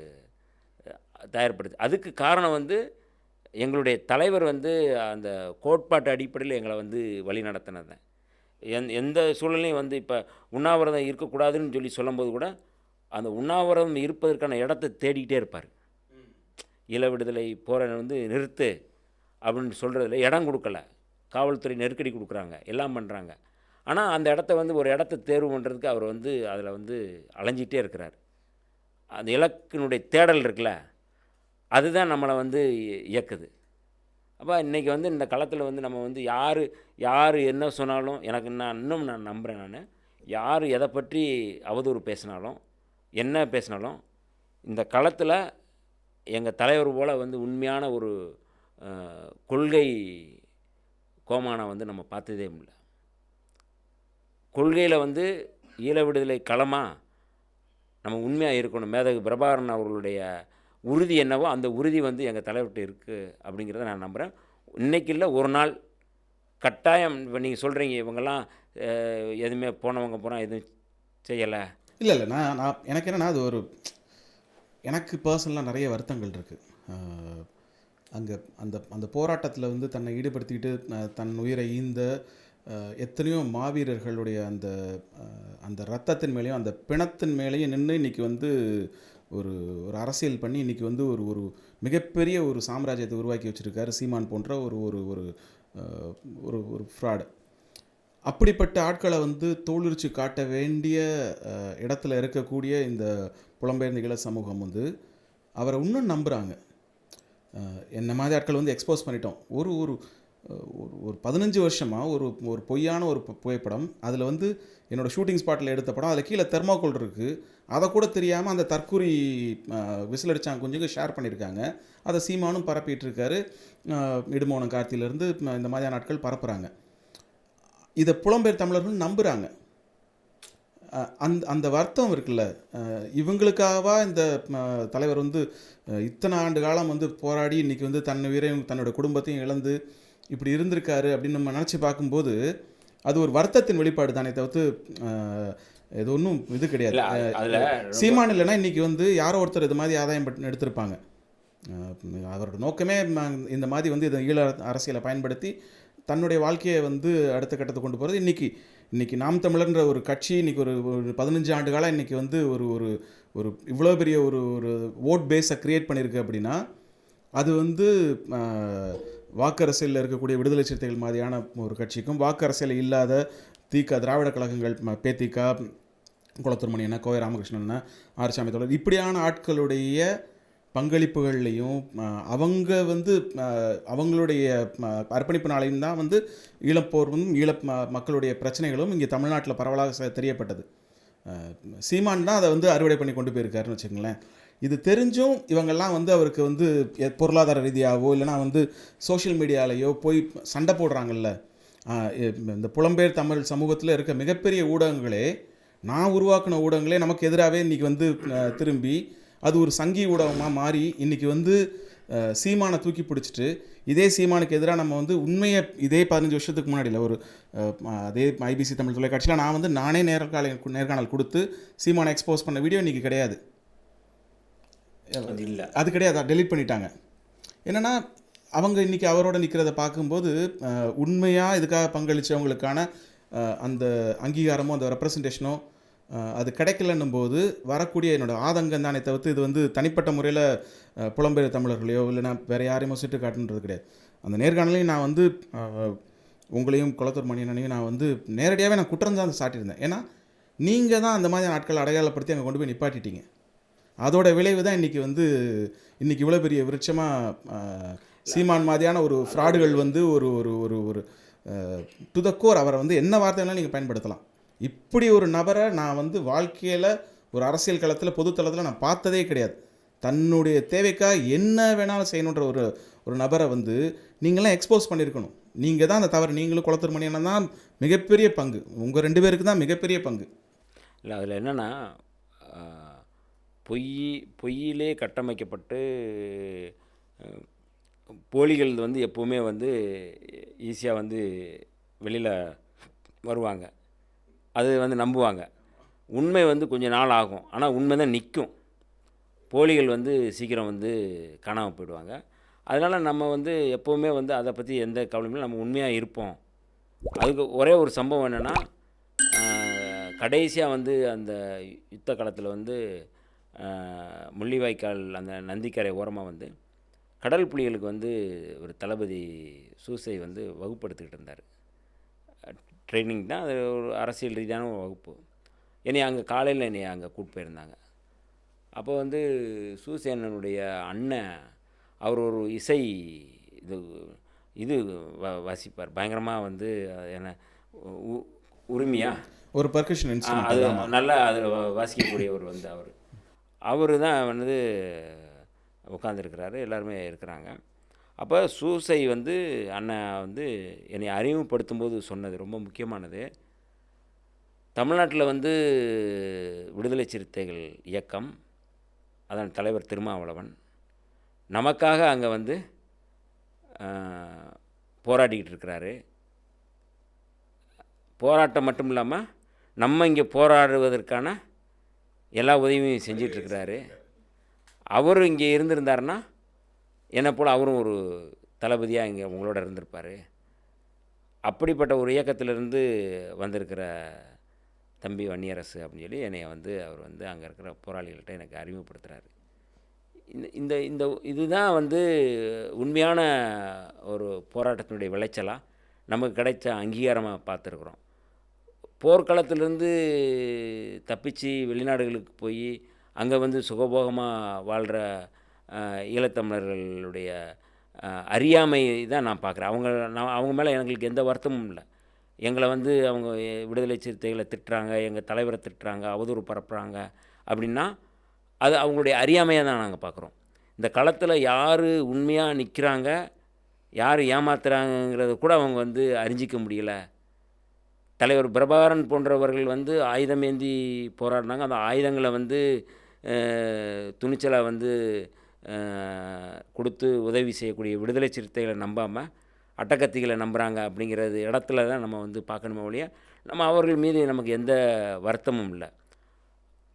Speaker 1: தயார்படுது. அதுக்கு காரணம் வந்து எங்களுடைய தலைவர் வந்து அந்த கோட்பாட்டு அடிப்படையில் எங்களை வந்து வழி நடத்தினது. எந்த சூழ்நிலையும் வந்து இப்போ உண்ணாவிரதம் இருக்கக்கூடாதுன்னு சொல்லும்போது கூட அந்த உண்ணாவிரதம் இருப்பதற்கான இடத்த தேடிக்கிட்டே இருப்பார். ஈழ விடுதலை போரை வந்து நிறுத்து அப்படின்னு சொல்கிறதுல இடம் கொடுக்கல. காவல்துறை நெருக்கடி கொடுக்குறாங்க, எல்லாம் பண்ணுறாங்க. ஆனால் அந்த இடத்த வந்து ஒரு இடத்த தேர்வு பண்ணுறதுக்கு அவர் வந்து அதில் வந்து அலைஞ்சிட்டே இருக்கிறார். அந்த இலக்கினுடைய தேடல் இருக்குல்ல, அதுதான் நம்மளை வந்து இயக்குது. அப்போ இன்றைக்கி வந்து இந்த களத்தில் வந்து நம்ம வந்து யார் என்ன சொன்னாலும் நான் நம்புகிறேன். யார் எதை பற்றி அவதூறு பேசினாலும் என்ன பேசினாலும் இந்த களத்தில் எங்கள் தலைவர் போல் வந்து உண்மையான ஒரு கொள்கை கோமானை வந்து நம்ம பார்த்ததே இல்லை. கொள்கையில் வந்து ஈழ விடுதலை களமாக நம்ம உண்மையாக இருக்கணும். மேதகு பிரபாகரன் அவர்களுடைய உறுதி என்னவோ அந்த உறுதி வந்து எங்கள் தலைவர்கிட்ட இருக்குது அப்படிங்கிறத நான் நம்புகிறேன். இன்றைக்கி இல்லை, ஒரு நாள் கட்டாயம். இப்போ நீங்கள் சொல்கிறீங்க இவங்கெல்லாம் எதுவுமே போனால் எதுவும் செய்யலை.
Speaker 2: இல்லை நான் எனக்கு என்னென்னா அது எனக்கு பர்சனலாக நிறைய வருத்தங்கள் இருக்குது. அங்கே அந்த போராட்டத்தில் வந்து தன்னை ஈடுபடுத்திக்கிட்டு தன் உயிரை ஈந்த எத்தனையோ மாவீரர்களுடைய அந்த ரத்தத்தின் மேலேயும் அந்த பிணத்தின் மேலேயும் நின்று இன்றைக்கி வந்து ஒரு அரசியல் பண்ணி இன்றைக்கி வந்து ஒரு மிகப்பெரிய ஒரு சாம்ராஜ்யத்தை உருவாக்கி வச்சுருக்காரு சீமான் போன்ற ஒரு ஃப்ராடு. அப்படிப்பட்ட ஆட்களை வந்து தோலுரிச்சு காட்ட வேண்டிய இடத்துல இருக்கக்கூடிய இந்த புலம்பெயர்ந்த ஈழ சமூகம் வந்து அவரை இன்னும் நம்புகிறாங்க. என்ன மாதிரி ஆட்கள் வந்து எக்ஸ்போஸ் பண்ணிட்டோம். ஒரு 15 வருஷமாக ஒரு பொய்யான ஒரு புகைப்படம், அதில் வந்து என்னோடய ஷூட்டிங் ஸ்பாட்டில் எடுத்த படம், அதில் கீழே தெர்மாக்கோல் இருக்குது. அதை கூட தெரியாமல் அந்த தற்கூரி விசில் அடித்தாங்க கொஞ்சம் ஷேர் பண்ணியிருக்காங்க. அதை சீமானும் பரப்பிட்டுருக்காரு. இடுமோனம் கார்த்தியிலேருந்து இந்த மாதிரியான நாட்கள் பரப்புகிறாங்க. இதை புலம்பெயர் தமிழர்கள் நம்புகிறாங்க. அந்த வருத்தம் இருக்குல்ல, இவங்களுக்காகவா இந்த தலைவர் வந்து இத்தனை ஆண்டு காலம் வந்து போராடி இன்றைக்கி வந்து உயிரையும் தன்னோட குடும்பத்தையும் இழந்து இப்படி இருந்திருக்காரு அப்படின்னு நம்ம நினச்சி பார்க்கும்போது அது ஒரு வருத்தத்தின் வெளிப்பாடு தானே தவிர்த்து இது ஒன்றும் இது கிடையாது. சீமான் இல்லைன்னா இன்றைக்கி வந்து யாரோ ஒருத்தர் இது மாதிரி ஆதாயம் எடுத்திருப்பாங்க. அவரோட நோக்கமே இந்த மாதிரி வந்து இதை ஈழ அரசியலை பயன்படுத்தி தன்னுடைய வாழ்க்கையை வந்து அடுத்த கட்டத்தை கொண்டு போகிறது. இன்றைக்கி நாம் தமிழர்ன்ற ஒரு கட்சி இன்றைக்கி ஒரு 15 ஆண்டு காலம் இன்றைக்கி வந்து ஒரு இவ்வளோ பெரிய ஒரு ஓட் பேஸை க்ரியேட் பண்ணியிருக்கு அப்படின்னா அது வந்து வாக்கரசியலில் இருக்கக்கூடிய விடுதலை சிறுத்தைகள் மாதிரியான ஒரு கட்சிக்கும் வாக்கரசியல் இல்லாத திராவிட கழகங்கள் பேதிக, குளத்தூர் மணி கோவை ராமகிருஷ்ணன், ஆர்சாமி தோழர் இப்படியான ஆட்களுடைய பங்களிப்புகள்லையும் அவங்க வந்து அவங்களுடைய அர்ப்பணிப்பினாலையும் தான் வந்து ஈழப்போரும் மக்களுடைய பிரச்சனைகளும் இங்கே தமிழ்நாட்டில் பரவலாக தெரியப்பட்டது. சீமான் தான் அதை வந்து அறுவடை பண்ணி கொண்டு போயிருக்காருன்னு வச்சுக்கோங்களேன். இது தெரிஞ்சும் இவங்கெல்லாம் வந்து அவருக்கு வந்து பொருளாதார ரீதியாகவோ இல்லைனா வந்து சோஷியல் மீடியாலேயோ போய் சண்டை போடுறாங்கல்ல. இந்த புலம்பெயர் தமிழ் சமூகத்தில் இருக்க மிகப்பெரிய ஊடகங்களே, நான் உருவாக்கின ஊடகங்களே நமக்கு எதிராகவே இன்றைக்கி வந்து திரும்பி அது ஒரு சங்கி ஊடகமாக மாறி இன்றைக்கி வந்து சீமானை தூக்கி பிடிச்சிட்டு இதே சீமானுக்கு எதிராக நம்ம வந்து உண்மையை இதே 15 வருஷத்துக்கு முன்னாடி இல்லை அதே ஐபிசி தமிழ் தொலைக்காட்சியில் நான் வந்து நானே நேர்காணல் கொடுத்து சீமானை எக்ஸ்போஸ் பண்ண வீடியோ இன்றைக்கி கிடையாது. அது கிடையாது, டெலீட் பண்ணிட்டாங்க. என்னென்னா அவங்க இன்றைக்கி அவரோட நிற்கிறத பார்க்கும்போது உண்மையாக இதுக்காக பங்களித்தவங்களுக்கான அந்த அங்கீகாரமோ அந்த ரெப்ரசன்டேஷனோ அது கிடைக்கலன்னும் போது வரக்கூடிய என்னோடய ஆதங்கம் தானே தவிர்த்து இது வந்து தனிப்பட்ட முறையில் புலம்பெயர் தமிழர்களையோ இல்லைனா வேறு யாரையுமோ சுட்டு காட்டுன்றது கிடையாது. அந்த நேர்காணலையும் நான் வந்து உங்களையும் குளத்தூர் மணியனையும் நான் வந்து நேரடியாகவே நான் குற்றம் தான் சாட்டியிருந்தேன். ஏன்னா நீங்கள் தான் அந்த மாதிரி நாட்கள் அடையாளப்படுத்தி அங்கே கொண்டு போய் நிப்பாட்டிட்டீங்க. அதோட விளைவு தான் இன்றைக்கி இவ்வளோ பெரிய விருட்சமாக சீமான் மாதிரியான ஒரு ஃப்ராடுகள் வந்து ஒரு ஒரு ஒரு டு த கோர் அவரை வந்து என்ன வார்த்தை வேணாலும் நீங்கள் பயன்படுத்தலாம். இப்படி ஒரு நபரை நான் வந்து வாழ்க்கையில் ஒரு அரசியல் களத்தில் பொதுத்தளத்தில் நான் பார்த்ததே கிடையாது. தன்னுடைய தேவைக்காக என்ன வேணாலும் செய்யணுன்ற ஒரு நபரை வந்து நீங்களாம் எக்ஸ்போஸ் பண்ணியிருக்கணும். நீங்கள் தான் அந்த தவறு, நீங்களும் குளத்தூர் மணியண்ணன் தான் மிகப்பெரிய பங்கு, உங்கள் 2 பேருக்கு தான் மிகப்பெரிய பங்கு.
Speaker 1: இல்லை அதில் என்னென்னா பொய்யிலே கட்டமைக்கப்பட்டு போலிகள் வந்து எப்போவுமே வந்து ஈஸியாக வந்து வெளியில் வருவாங்க, அது வந்து நம்புவாங்க. உண்மை வந்து கொஞ்சம் நாள் ஆகும், ஆனால் உண்மை தான் நிற்கும். போலிகள் வந்து சீக்கிரம் வந்து காணாமல் போயிடுவாங்க. அதனால் நம்ம வந்து எப்போவுமே வந்து அதை பற்றி எந்த கவலையும் இல்லை, நம்ம உண்மையாக இருப்போம். அதுக்கு ஒரே ஒரு சம்பவம் என்னென்னா, கடைசியாக வந்து அந்த யுத்த காலத்தில் வந்து முள்ளிவாய்க்கால் அந்த நந்திக்கரை ஓரமாக வந்து கடல் புலிகளுக்கு வந்து ஒரு தளபதி சூசை வந்து வகுப்படுத்திக்கிட்டு இருந்தார். ட்ரைனிங் தான், அது ஒரு அரசியல் ரீதியான ஒரு வகுப்பு. என்னை அங்கே காலையில் என்னை அங்கே கூப்பிட்டு போயிருந்தாங்க. அப்போ வந்து சூசேனனுடைய அண்ணன் அவர் ஒரு இசை இது இது வாசிப்பார் பயங்கரமாக வந்து, என்ன உரிமையா
Speaker 2: ஒரு பர்கஷன்
Speaker 1: அது
Speaker 2: இன்ஸ்ட்ருமெண்ட்.
Speaker 1: நல்லா அதில் வாசிக்கக்கூடியவர் வந்து அவர் தான் வந்து உட்காந்துருக்கிறாரு, எல்லாருமே இருக்கிறாங்க. அப்போ சூசை வந்து அண்ணன் வந்து என்னை அறிமுகப்படுத்தும்போது சொன்னது ரொம்ப முக்கியமானது. தமிழ்நாட்டில் வந்து விடுதலை சிறுத்தைகள் இயக்கம், அதன் தலைவர் திருமாவளவன் நமக்காக அங்கே வந்து போராடிக்கிட்டு இருக்கிறாரு. போராட்டம் மட்டும் இல்லாமல் நம்ம இங்கே போராடுவதற்கான எல்லா உதவியும் செஞ்சிட்ருக்கிறாரு. அவர் இங்கே இருந்திருந்தாருன்னா என்னை போல் அவரும் ஒரு தளபதியாக இங்கே உங்களோட இருந்திருப்பார். அப்படிப்பட்ட ஒரு இயக்கத்திலிருந்து வந்திருக்கிற தம்பி வன்னியரசு அப்படின்னு சொல்லி என்னை வந்து அவர் வந்து அங்கே இருக்கிற போராளிகள்கிட்ட எனக்கு அறிமுகப்படுத்துகிறாரு. இந்த இந்த இந்த இதுதான் வந்து உண்மையான ஒரு போராட்டத்தினுடைய விளைச்சலாக நமக்கு கிடைச்ச அங்கீகாரமாக பார்த்துருக்குறோம். போர்க்களத்திலேருந்து தப்பிச்சு வெளிநாடுகளுக்கு போய் அங்கே வந்து சுகபோகமாக வாழ்கிற ஈழத்தமிழர்களுடைய அறியாமை தான் நான் பார்க்குறேன். அவங்க மேலே எங்களுக்கு எந்த வருத்தமும் இல்லை. எங்களை வந்து அவங்க விடுதலை சிறுத்தைகளை திட்டுறாங்க, எங்கள் தலைவரை திட்டுறாங்க, அவதூறு பரப்புகிறாங்க அப்படின்னா அது அவங்களுடைய அறியாமையாக தான் நாங்கள் பார்க்குறோம். இந்த களத்தில் யார் உண்மையாக நிற்கிறாங்க, யார் ஏமாத்துறாங்கிறத கூட அவங்க வந்து அறிஞ்சிக்க முடியலை. தலைவர் பிரபாகரன் போன்றவர்கள் வந்து ஆயுதம் ஏந்தி போராடினாங்க. அந்த ஆயுதங்களை வந்து துணிச்சலாக வந்து கொடுத்து உதவி செய்யக்கூடிய விடுதலை சிறுத்தைகளை நம்பாமல் அட்டக்கத்திகளை நம்புகிறாங்க. அப்படிங்கிறது இடத்துல தான் நம்ம வந்து பார்க்கணுமே ஒழிய நம்ம அவர்கள் மீது நமக்கு எந்த வருத்தமும் இல்லை.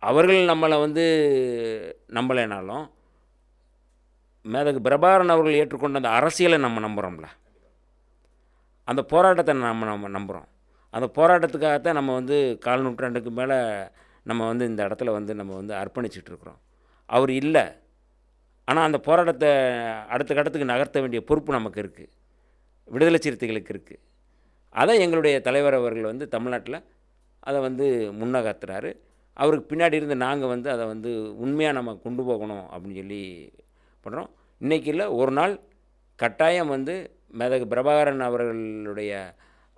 Speaker 1: அவர்கள் நம்மளை வந்து நம்பலைனாலும் மேதகு பிரபாகரன் அவர்கள் ஏற்றுக்கொண்ட அந்த அரசியலை நம்ம நம்புகிறோம்ல, அந்த போராட்டத்தை நம்ம நம்புகிறோம். அந்த போராட்டத்துக்காகத்தான் நம்ம வந்து 4 நூற்றாண்டுக்கு மேலே நம்ம வந்து இந்த இடத்துல வந்து நம்ம வந்து அர்ப்பணிச்சிட்ருக்குறோம். அவர் இல்லை, ஆனால் அந்த போராட்டத்தை அடுத்த கட்டத்துக்கு நகர்த்த வேண்டிய பொறுப்பு நமக்கு இருக்குது, விடுதலை சிறுத்தைகளுக்கு இருக்குது. அதை எங்களுடைய தலைவர் அவர்கள் வந்து தமிழ்நாட்டில் அதை வந்து முன்னகர்த்துறாரு. அவருக்கு பின்னாடி இருந்து நாங்கள் வந்து அதை வந்து உண்மையாக நம்ம கொண்டு போகணும் அப்படின்னு சொல்லி பண்ணுறோம். இன்றைக்கி இல்லை, ஒரு நாள் கட்டாயம் வந்து மேதகு பிரபாகரன் அவர்களுடைய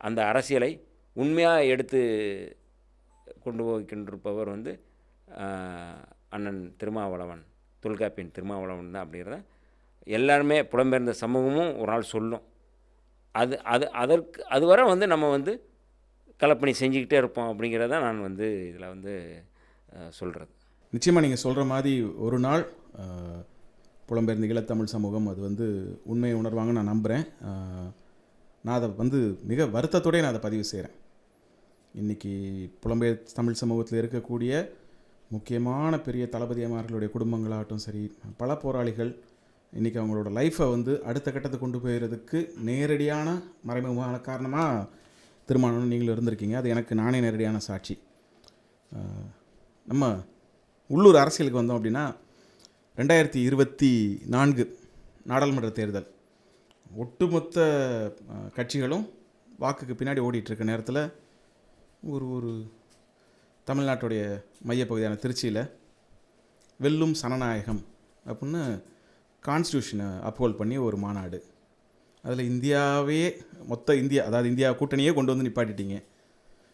Speaker 1: அந்த அரசியலை உண்மையாக எடுத்து கொண்டு போய்கின்றிருப்பவர் வந்து அண்ணன் திருமாவளவன், தொல்காப்பியன் திருமாவளவன் தான். அப்படிங்கிறத எல்லாருமே புலம்பெயர்ந்த சமூகமும் ஒரு நாள் சொல்லும். அதுவரை வந்து நம்ம வந்து கலப்பணி செஞ்சுக்கிட்டே இருப்போம் அப்படிங்கிறத நான் வந்து இதில் வந்து சொல்கிறது.
Speaker 2: நிச்சயமாக நீங்கள் சொல்கிற மாதிரி ஒரு நாள் புலம்பெயர்ந்த ஈழத்தமிழ் சமூகம் அது வந்து உண்மையை உணர்வாங்கன்னு நான் நம்புகிறேன். நான் அதை வந்து மிக வருத்தத்தோடய நான் அதை பதிவு செய்கிறேன். இன்றைக்கி புலம்பெயர் தமிழ் சமூகத்தில் இருக்கக்கூடிய முக்கியமான பெரிய தளபதிமார்களுடைய குடும்பங்களாகட்டும் சரி, பல போராளிகள் இன்றைக்கி அவங்களோட லைஃப்பை வந்து அடுத்த கட்டத்தை கொண்டு போயிடுறதுக்கு நேரடியான மறைமுகமான காரணமாக திருமணம் நீங்களும் இருந்திருக்கீங்க. அது எனக்கு நானே நேரடியான சாட்சி. நம்ம உள்ளூர் அரசியலுக்கு வந்தோம் அப்படின்னா 2024 நாடாளுமன்ற தேர்தல், ஒட்டுமொத்த கட்சிகளும் வாக்குக்கு பின்னாடி ஓடிட்டுருக்க நேரத்தில் ஒரு தமிழ்நாட்டுடைய மையப்பகுதியான திருச்சியில் வெல்லும் சனநாயகம் அப்படின்னு கான்ஸ்டியூஷனை அப்ஹோல்ட் பண்ணி ஒரு மாநாடு. அதில் இந்தியாவே இந்தியா, அதாவது இந்தியா கூட்டணியே கொண்டு வந்து நிப்பாட்டிட்டீங்க.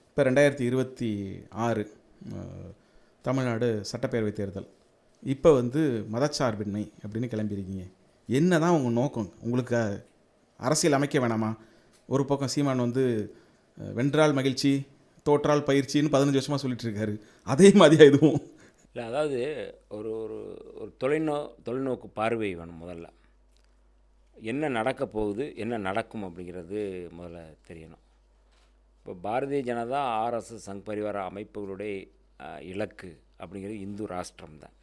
Speaker 2: இப்போ 2026 தமிழ்நாடு சட்டப்பேரவை தேர்தல். இப்போ வந்து மதச்சார்பின்மை அப்படின்னு கிளம்பியிருக்கீங்க. என்ன தான் உங்கள் நோக்கம்? உங்களுக்கு அரசியல் அமைக்க வேணாமா? ஒரு பக்கம் சீமான் வந்து வென்றால் மகிழ்ச்சி தோற்றால் பயிற்சின்னு 15 வருஷமாக சொல்லிட்டு இருக்காரு. அதே மாதிரியா இதுவும்?
Speaker 1: இல்லை, அதாவது ஒரு ஒரு ஒரு தொலைநோக்கு பார்வை வேணும். முதல்ல என்ன நடக்க போகுது, என்ன நடக்கும் அப்படிங்கிறது முதல்ல தெரியணும். இப்போ பாரதிய ஜனதா, ஆர்எஸ்எஸ், சங் பரிவார அமைப்புகளுடைய இலக்கு அப்படிங்கிறது இந்து ராஷ்டிரம் தான்.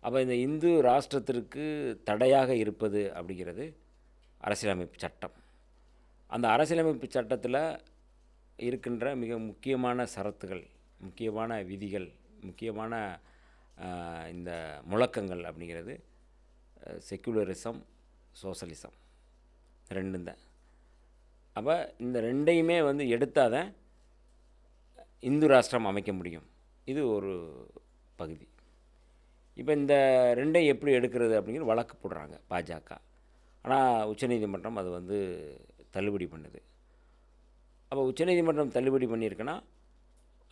Speaker 1: அப்போ இந்த இந்து ராஷ்டிரத்திற்கு தடையாக இருப்பது அப்படிங்கிறது அரசியலமைப்பு சட்டம். அந்த அரசியலமைப்பு சட்டத்தில் இருக்கின்ற மிக முக்கியமான சரத்துகள், முக்கியமான விதிகள், முக்கியமான இந்த முழக்கங்கள் அப்படிங்கிறது செக்குலரிசம், சோசலிசம் ரெண்டும் தான். அப்போ இந்த ரெண்டையுமே வந்து எடுத்தால் தான் இந்து ராஷ்டிரம் அமைக்க முடியும். இது ஒரு பகுதி. இப்போ இந்த ரெண்டையும் எப்படி எடுக்கிறது அப்படிங்கிற வழக்கு போடுறாங்க பாஜக. ஆனால் உச்சநீதிமன்றம் அது வந்து தள்ளுபடி பண்ணுது. அப்போ உச்சநீதிமன்றம் தள்ளுபடி பண்ணியிருக்குன்னா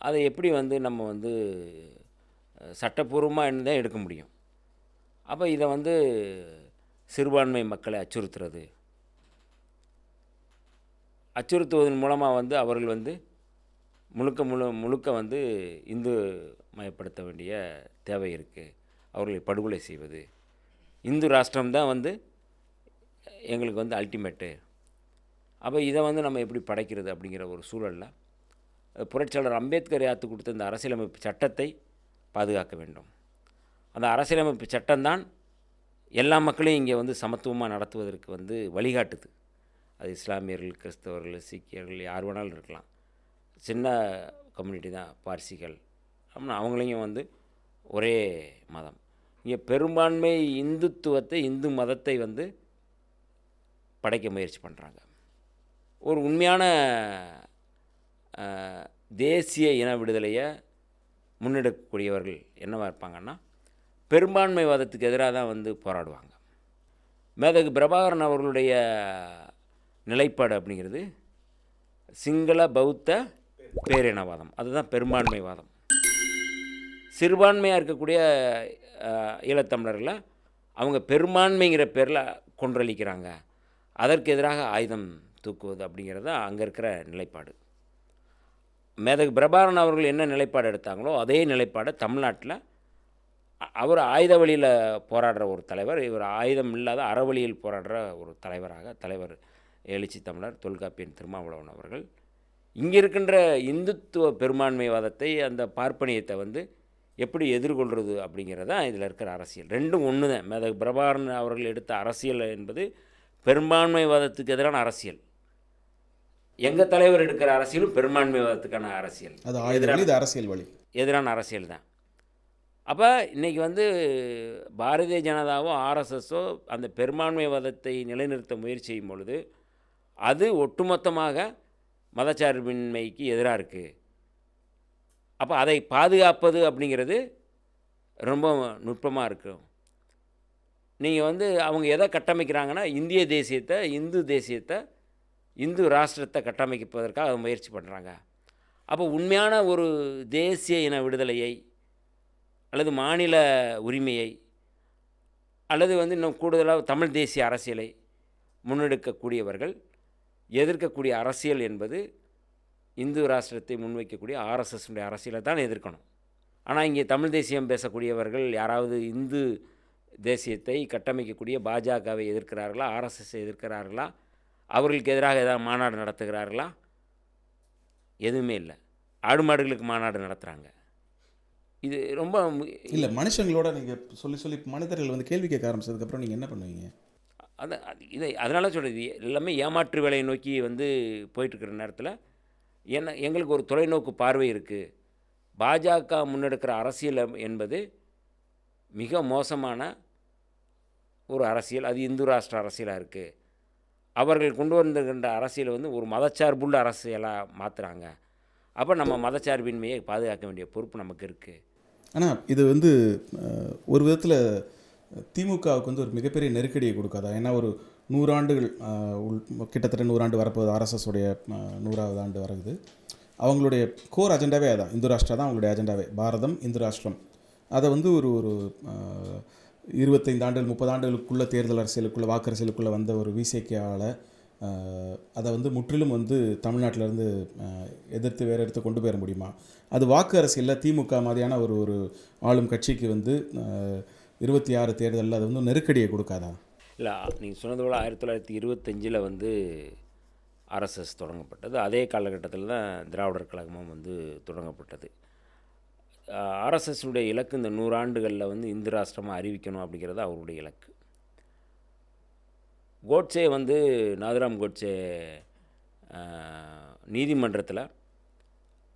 Speaker 1: அதை எப்படி வந்து நம்ம வந்து சட்டப்பூர்வமாக என்ன தான் எடுக்க முடியும். அப்போ இதை வந்து சிறுபான்மை மக்களை அச்சுறுத்துவதன் மூலமாக வந்து அவர்கள் வந்து முழுக்க வந்து இந்து மயப்படுத்த வேண்டிய தேவை இருக்குது. அவர்களை படுகொலை செய்வது, இந்து ராஷ்டிரம் தான் வந்து எங்களுக்கு வந்து அல்டிமேட்டு. அப்போ இதை வந்து நம்ம எப்படி படைக்கிறது அப்படிங்கிற ஒரு சூழலில் புரட்சியாளர் அம்பேத்கர் யாத்து கொடுத்த இந்த அரசியலமைப்பு சட்டத்தை பாதுகாக்க வேண்டும். அந்த அரசியலமைப்பு சட்டம்தான் எல்லா மக்களையும் இங்கே வந்து சமத்துவமாக நடத்துவதற்கு வந்து வழிகாட்டுது. அது இஸ்லாமியர்கள், கிறிஸ்தவர்கள், சீக்கியர்கள், யார் வேணாலும் இருக்கலாம். சின்ன கம்யூனிட்டி தான் பார்சிகள். அப்படின்னா அவங்களையும் வந்து ஒரே மதம். இங்கே பெரும்பான்மை இந்துத்துவத்தை, இந்து மதத்தை வந்து படைக்க முயற்சி பண்ணுறாங்க. ஒரு உண்மையான தேசிய இன விடுதலையை முன்னெடுக்கக்கூடியவர்கள் என்னவாக இருப்பாங்கன்னா பெரும்பான்மைவாதத்துக்கு எதிராக தான் வந்து போராடுவாங்க. மேதகு பிரபாகரன் அவர்களுடைய நிலைப்பாடு அப்படிங்கிறது சிங்கள பௌத்த பேரினவாதம், அதுதான் பெரும்பான்மைவாதம். சிறுபான்மையாக இருக்கக்கூடிய ஈழத்தமிழர்களை அவங்க பெரும்பான்மைங்கிற பேரில் கொன்றளிக்கிறாங்க, அதற்கு எதிராக ஆயுதம் தூக்குவது அப்படிங்கிறது தான் அங்கே இருக்கிற நிலைப்பாடு. மேதகு பிரபாகரன் அவர்கள் என்ன நிலைப்பாடு எடுத்தாங்களோ அதே நிலைப்பாடை தமிழ்நாட்டில் அவர் ஆயுத வழியில் போராடுற ஒரு தலைவர், இவர் ஆயுதம் இல்லாத அறவழியில் போராடுற ஒரு தலைவர் எழுச்சி தமிழர் தொல்காப்பியன் திருமாவளவன் அவர்கள் இங்கே இருக்கின்ற இந்துத்துவ பெரும்பான்மைவாதத்தை, அந்த பார்ப்பனியத்தை வந்து எப்படி எதிர்கொள்வது அப்படிங்கிறது தான் இதில் இருக்கிற அரசியல். ரெண்டும் ஒன்று தான். மேதகு பிரபாகரன் அவர்கள் எடுத்த அரசியல் என்பது பெரும்பான்மைவாதத்துக்கு எதிரான அரசியல். எங்கள் தலைவர் எடுக்கிற அரசியலும் பெரும்பான்மைவாதத்துக்கான அரசியல்,
Speaker 2: அது அரசியல் வழி
Speaker 1: எதிரான அரசியல் தான். அப்போ இன்றைக்கி வந்து பாரதிய ஜனதாவோ ஆர்எஸ்எஸோ அந்த பெரும்பான்மைவாதத்தை நிலைநிறுத்த முயற்சி செய்யும் பொழுது அது ஒட்டுமொத்தமாக மதச்சார்பின்மைக்கு எதிராக இருக்குது. அப்போ அதை பாதுகாப்பது அப்படிங்கிறது ரொம்ப நுட்பமாக இருக்கும். நீங்கள் வந்து அவங்க எதை கட்டமைக்கிறாங்கன்னா இந்திய தேசியத்தை, இந்து தேசியத்தை, இந்து ராஷ்டிரத்தை கட்டமைப்பதற்காக அதை முயற்சி பண்ணுறாங்க. அப்போ உண்மையான ஒரு தேசிய இன விடுதலையை அல்லது மாநில உரிமையை அல்லது வந்து இன்னும் கூடுதலாக தமிழ் தேசிய அரசியலை முன்னெடுக்கக்கூடியவர்கள் எதிர்க்கக்கூடிய அரசியல் என்பது இந்து ராஷ்டிரத்தை முன்வைக்கக்கூடிய ஆர்எஸ்எஸ்னுடைய அரசியலை தான் எதிர்க்கணும். ஆனால் இங்கே தமிழ் தேசியம் பேசக்கூடியவர்கள் யாராவது இந்து தேசியத்தை கட்டமைக்கக்கூடிய பாஜகவை எதிர்க்கிறார்களா, ஆர்எஸ்எஸ்ஸை எதிர்க்கிறார்களா, அவர்களுக்கு எதிராக ஏதாவது மாநாடு நடத்துகிறார்களா? எதுவுமே இல்லை. ஆடு மாடுகளுக்கு மாநாடு நடத்துகிறாங்க. இது ரொம்ப
Speaker 2: இல்லை, மனுஷங்களோட நீங்கள் சொல்லி மனிதர்கள் வந்து கேள்வி கேட்க ஆரம்பிச்சதுக்கப்புறம் நீங்கள் என்ன பண்ணுவீங்க?
Speaker 1: அதனால சொல்கிறது எல்லாமே ஏமாற்று வேலையை நோக்கி வந்து போயிட்டுருக்கிற நேரத்தில் எங்களுக்கு ஒரு தொலைநோக்கு பார்வை இருக்குது. பாஜக முன்னெடுக்கிற அரசியல் என்பது மிக மோசமான ஒரு அரசியல். அது இந்து ராஷ்டிர அரசியலாக இருக்குது. அவர்கள் கொண்டு வந்திருக்கின்ற அரசியலை வந்து ஒரு மதச்சார்புள்ள அரசியலாக மாற்றுறாங்க. அப்போ நம்ம மதச்சார்பின்மையை பாதுகாக்க வேண்டிய பொறுப்பு நமக்கு இருக்குது.
Speaker 2: ஆனால் இது வந்து ஒரு விதத்தில் திமுகவுக்கு வந்து ஒரு மிகப்பெரிய நெருக்கடியை கொடுக்காதா? ஏன்னா ஒரு 100 ஆண்டுகள் கிட்டத்தட்ட 100 ஆண்டு வரப்போகுது. ஆர்எஸ்எஸோடைய 100வது ஆண்டு வருது. அவங்களுடைய கோர் அஜெண்டாவே அதான், இந்து ராஷ்டிரா தான் அவங்களுடைய அஜெண்டாவே. பாரதம் இந்து ராஷ்டிரம். அதை வந்து ஒரு 25 ஆண்டுகள் 30 ஆண்டுகளுக்குள்ளே தேர்தல் அரசியலுக்குள்ளே, வாக்கு அரசியலுக்குள்ளே வந்த ஒரு விசிகேவால் அதை வந்து முற்றிலும் வந்து தமிழ்நாட்டிலேருந்து எதிர்த்து வேறு இடத்து கொண்டு போயிட முடியுமா? அது வாக்கு அரசியலில் திமுக மாதிரியான ஒரு ஆளும் கட்சிக்கு வந்து 26 தேர்தலில் அது வந்து நெருக்கடியை கொடுக்காதா?
Speaker 1: இல்லை, நீங்கள் சொன்னது போல் 1925 வந்து ஆர்எஸ்எஸ் தொடங்கப்பட்டது. அதே காலகட்டத்தில் தான் திராவிடர் கழகமும் வந்து தொடங்கப்பட்டது. ஆர்எஸ்எஸ்னுடைய இலக்கு இந்த 100 ஆண்டுகளில் வந்து இந்து ராஷ்டிரமாக அறிவிக்கணும் அப்படிங்கிறது அவருடைய இலக்கு. கோட்சே வந்து நாதுராம் கோட்சே நீதிமன்றத்தில்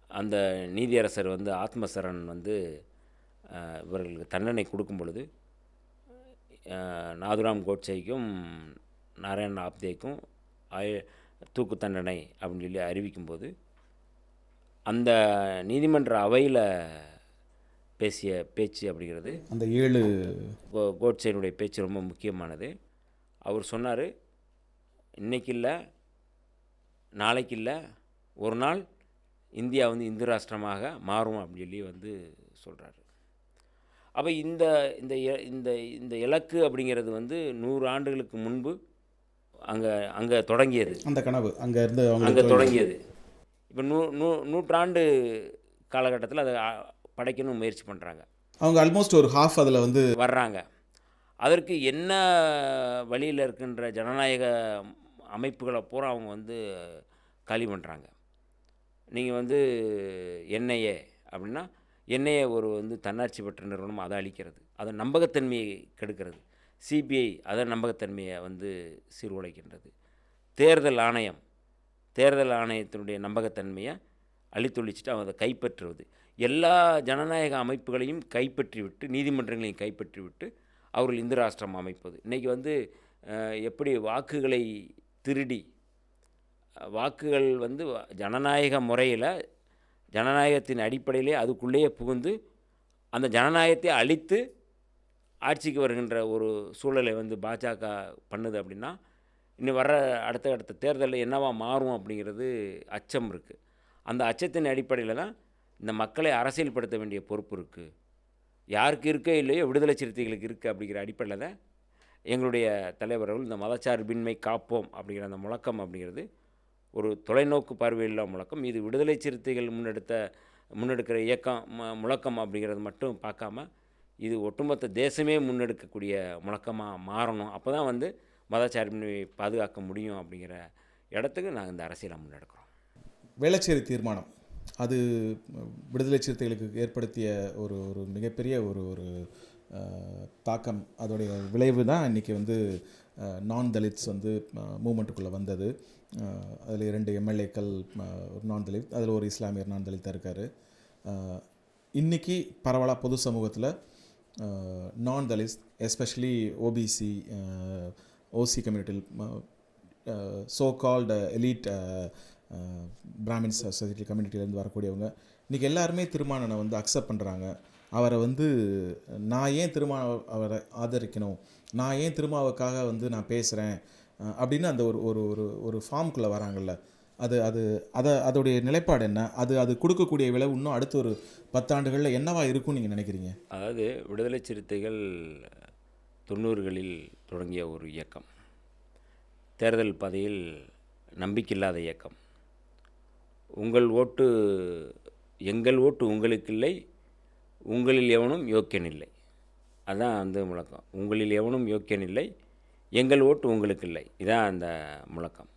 Speaker 1: அந்த நீதியரசர் வந்து ஆத்மசரண் வந்து இவர்களுக்கு தண்டனை கொடுக்கும் பொழுது நாதுராம் கோட்சேக்கும் நாராயண் ஆப்தேக்கும் தூக்கு தண்டனை அப்படின்னு சொல்லி அறிவிக்கும்போது அந்த நீதிமன்ற அவையில் பேசிய பேச்சு அப்படிங்கிறது
Speaker 2: அந்த 7
Speaker 1: கோட்சேனுடைய பேச்சு ரொம்ப முக்கியமானது. அவர் சொன்னார், இன்றைக்கி இல்லை, நாளைக்கு இல்லை, ஒரு நாள் இந்தியா வந்து இந்து ராஷ்டிரமாக மாறும் அப்படின்னு சொல்லி வந்து சொல்கிறாரு. அப்போ இந்த இந்த இந்த இந்த இலக்கு அப்படிங்கிறது வந்து 100 ஆண்டுகளுக்கு முன்பு அங்கே தொடங்கியது.
Speaker 2: அந்த கனவு அங்கே இருந்து
Speaker 1: அங்கே தொடங்கியது. இப்போ நூற்றாண்டு காலகட்டத்தில் அதை படைக்கணும் முயற்சி பண்ணுறாங்க.
Speaker 2: அவங்க ஆல்மோஸ்ட் ஒரு ஹாஃப் அதில் வந்து
Speaker 1: வர்றாங்க. அதற்கு என்ன வழியில் இருக்கின்ற ஜனநாயக அமைப்புகளை பூரா அவங்க வந்து காலி பண்ணுறாங்க. நீங்கள் வந்து என்ஐஏ அப்படின்னா என்ஐஏ ஒரு வந்து தன்னாட்சி பெற்ற நிறுவனம், அதை அழிக்கிறது, அதை நம்பகத்தன்மையை கெடுக்கிறது. சிபிஐ அதை நம்பகத்தன்மையை வந்து சீர்குலைக்கின்றது. தேர்தல் ஆணையத்தினுடைய நம்பகத்தன்மையை அழித்தொழிச்சிட்டு அவங்க அதை கைப்பற்றுவது. எல்லா ஜனநாயக அமைப்புகளையும் கைப்பற்றிவிட்டு, நீதிமன்றங்களையும் கைப்பற்றிவிட்டு அவர்கள் இந்து ராஷ்டிரம் அமைப்பது. இன்றைக்கி வந்து எப்படி வாக்குகளை திருடி, வாக்குகள் வந்து ஜனநாயக முறையில் ஜனநாயகத்தின் அடிப்படையிலே அதுக்குள்ளேயே புகுந்து அந்த ஜனநாயகத்தை அழித்து ஆட்சிக்கு வருகின்ற ஒரு சூழலை வந்து பாஜக பண்ணுது அப்படின்னா, இன்னும் வர அடுத்த தேர்தலில் என்னவா மாறும் அப்படிங்கிறது அச்சம் இருக்குது. அந்த அச்சத்தின் அடிப்படையில் தான் இந்த மக்களை அரசியல்படுத்த வேண்டிய பொறுப்பு இருக்குது. யாருக்கு இருக்கோ இல்லையோ விடுதலை சிறுத்தைகளுக்கு இருக்குது அப்படிங்கிற அடிப்படையில் தான் எங்களுடைய தலைவர்கள் இந்த மதச்சார்பின்மை காப்போம் அப்படிங்கிற அந்த முழக்கம் அப்படிங்கிறது ஒரு தொலைநோக்கு பார்வையில்லா முழக்கம். இது விடுதலை சிறுத்தைகள் முன்னெடுக்கிற இயக்கம் முழக்கம் அப்படிங்கிறது மட்டும் பார்க்காம இது ஒட்டுமொத்த தேசமே முன்னெடுக்கக்கூடிய முழக்கமாக மாறணும். அப்போ தான் வந்து மதச்சார்பின்மையை பாதுகாக்க முடியும் அப்படிங்கிற இடத்துக்கு நாங்கள் இந்த அரசியலை முன்னெடுக்கிறோம்.
Speaker 2: வேளச்சேரி தீர்மானம் அது விடுதலை சிறுத்தைகளுக்கு ஏற்படுத்திய ஒரு மிகப்பெரிய ஒரு தாக்கம், அதோடைய விளைவு தான் இன்றைக்கி வந்து நான் தலித்ஸ் வந்து மூமெண்ட்டுக்குள்ளே வந்தது. அதில் 2 எம்எல்ஏக்கள் ஒரு நான் தலித், அதில் ஒரு இஸ்லாமியர் நான் தலித்தாக இருக்கார். இன்றைக்கி பரவலாக பொது சமூகத்தில் நான் தலித்ஸ், எஸ்பெஷலி ஓபிசி ஓசி கம்யூனிட்டியில் so called elite Brahmins society கம்யூனிட்டியிலேருந்து வரக்கூடியவங்க இன்றைக்கி எல்லாருமே திருமானனை வந்து அக்செப்ட் பண்ணுறாங்க. அவரை வந்து நான் ஏன் அவரை ஆதரிக்கணும், நான் ஏன் திருமாவுக்காக வந்து நான் பேசுகிறேன் அப்படின்னு அந்த ஒரு ஃபார்முக்குள்ளே வராங்கல்ல, அதோடைய நிலைப்பாடு என்ன, அது கொடுக்கக்கூடிய விளைவு இன்னும் அடுத்த ஒரு 10 ஆண்டுகளில் என்னவா இருக்கும்னு நீங்கள் நினைக்கிறீங்க?
Speaker 1: அதாவது விடுதலை சிறுத்தைகள் 90களில் தொடங்கிய ஒரு இயக்கம், தேர்தல் பாதையில் நம்பிக்கையில்லாத இயக்கம். உங்கள் ஓட்டு எங்கள் ஓட்டு உங்களுக்கில்லை, உங்களில் எவனும் யோக்கியனில்லை, அதுதான் அந்த முழக்கம். உங்களில் எவனும் யோக்கியனில்லை, எங்கள் ஓட்டு உங்களுக்கு இல்லை, இதான் அந்த முழக்கம்.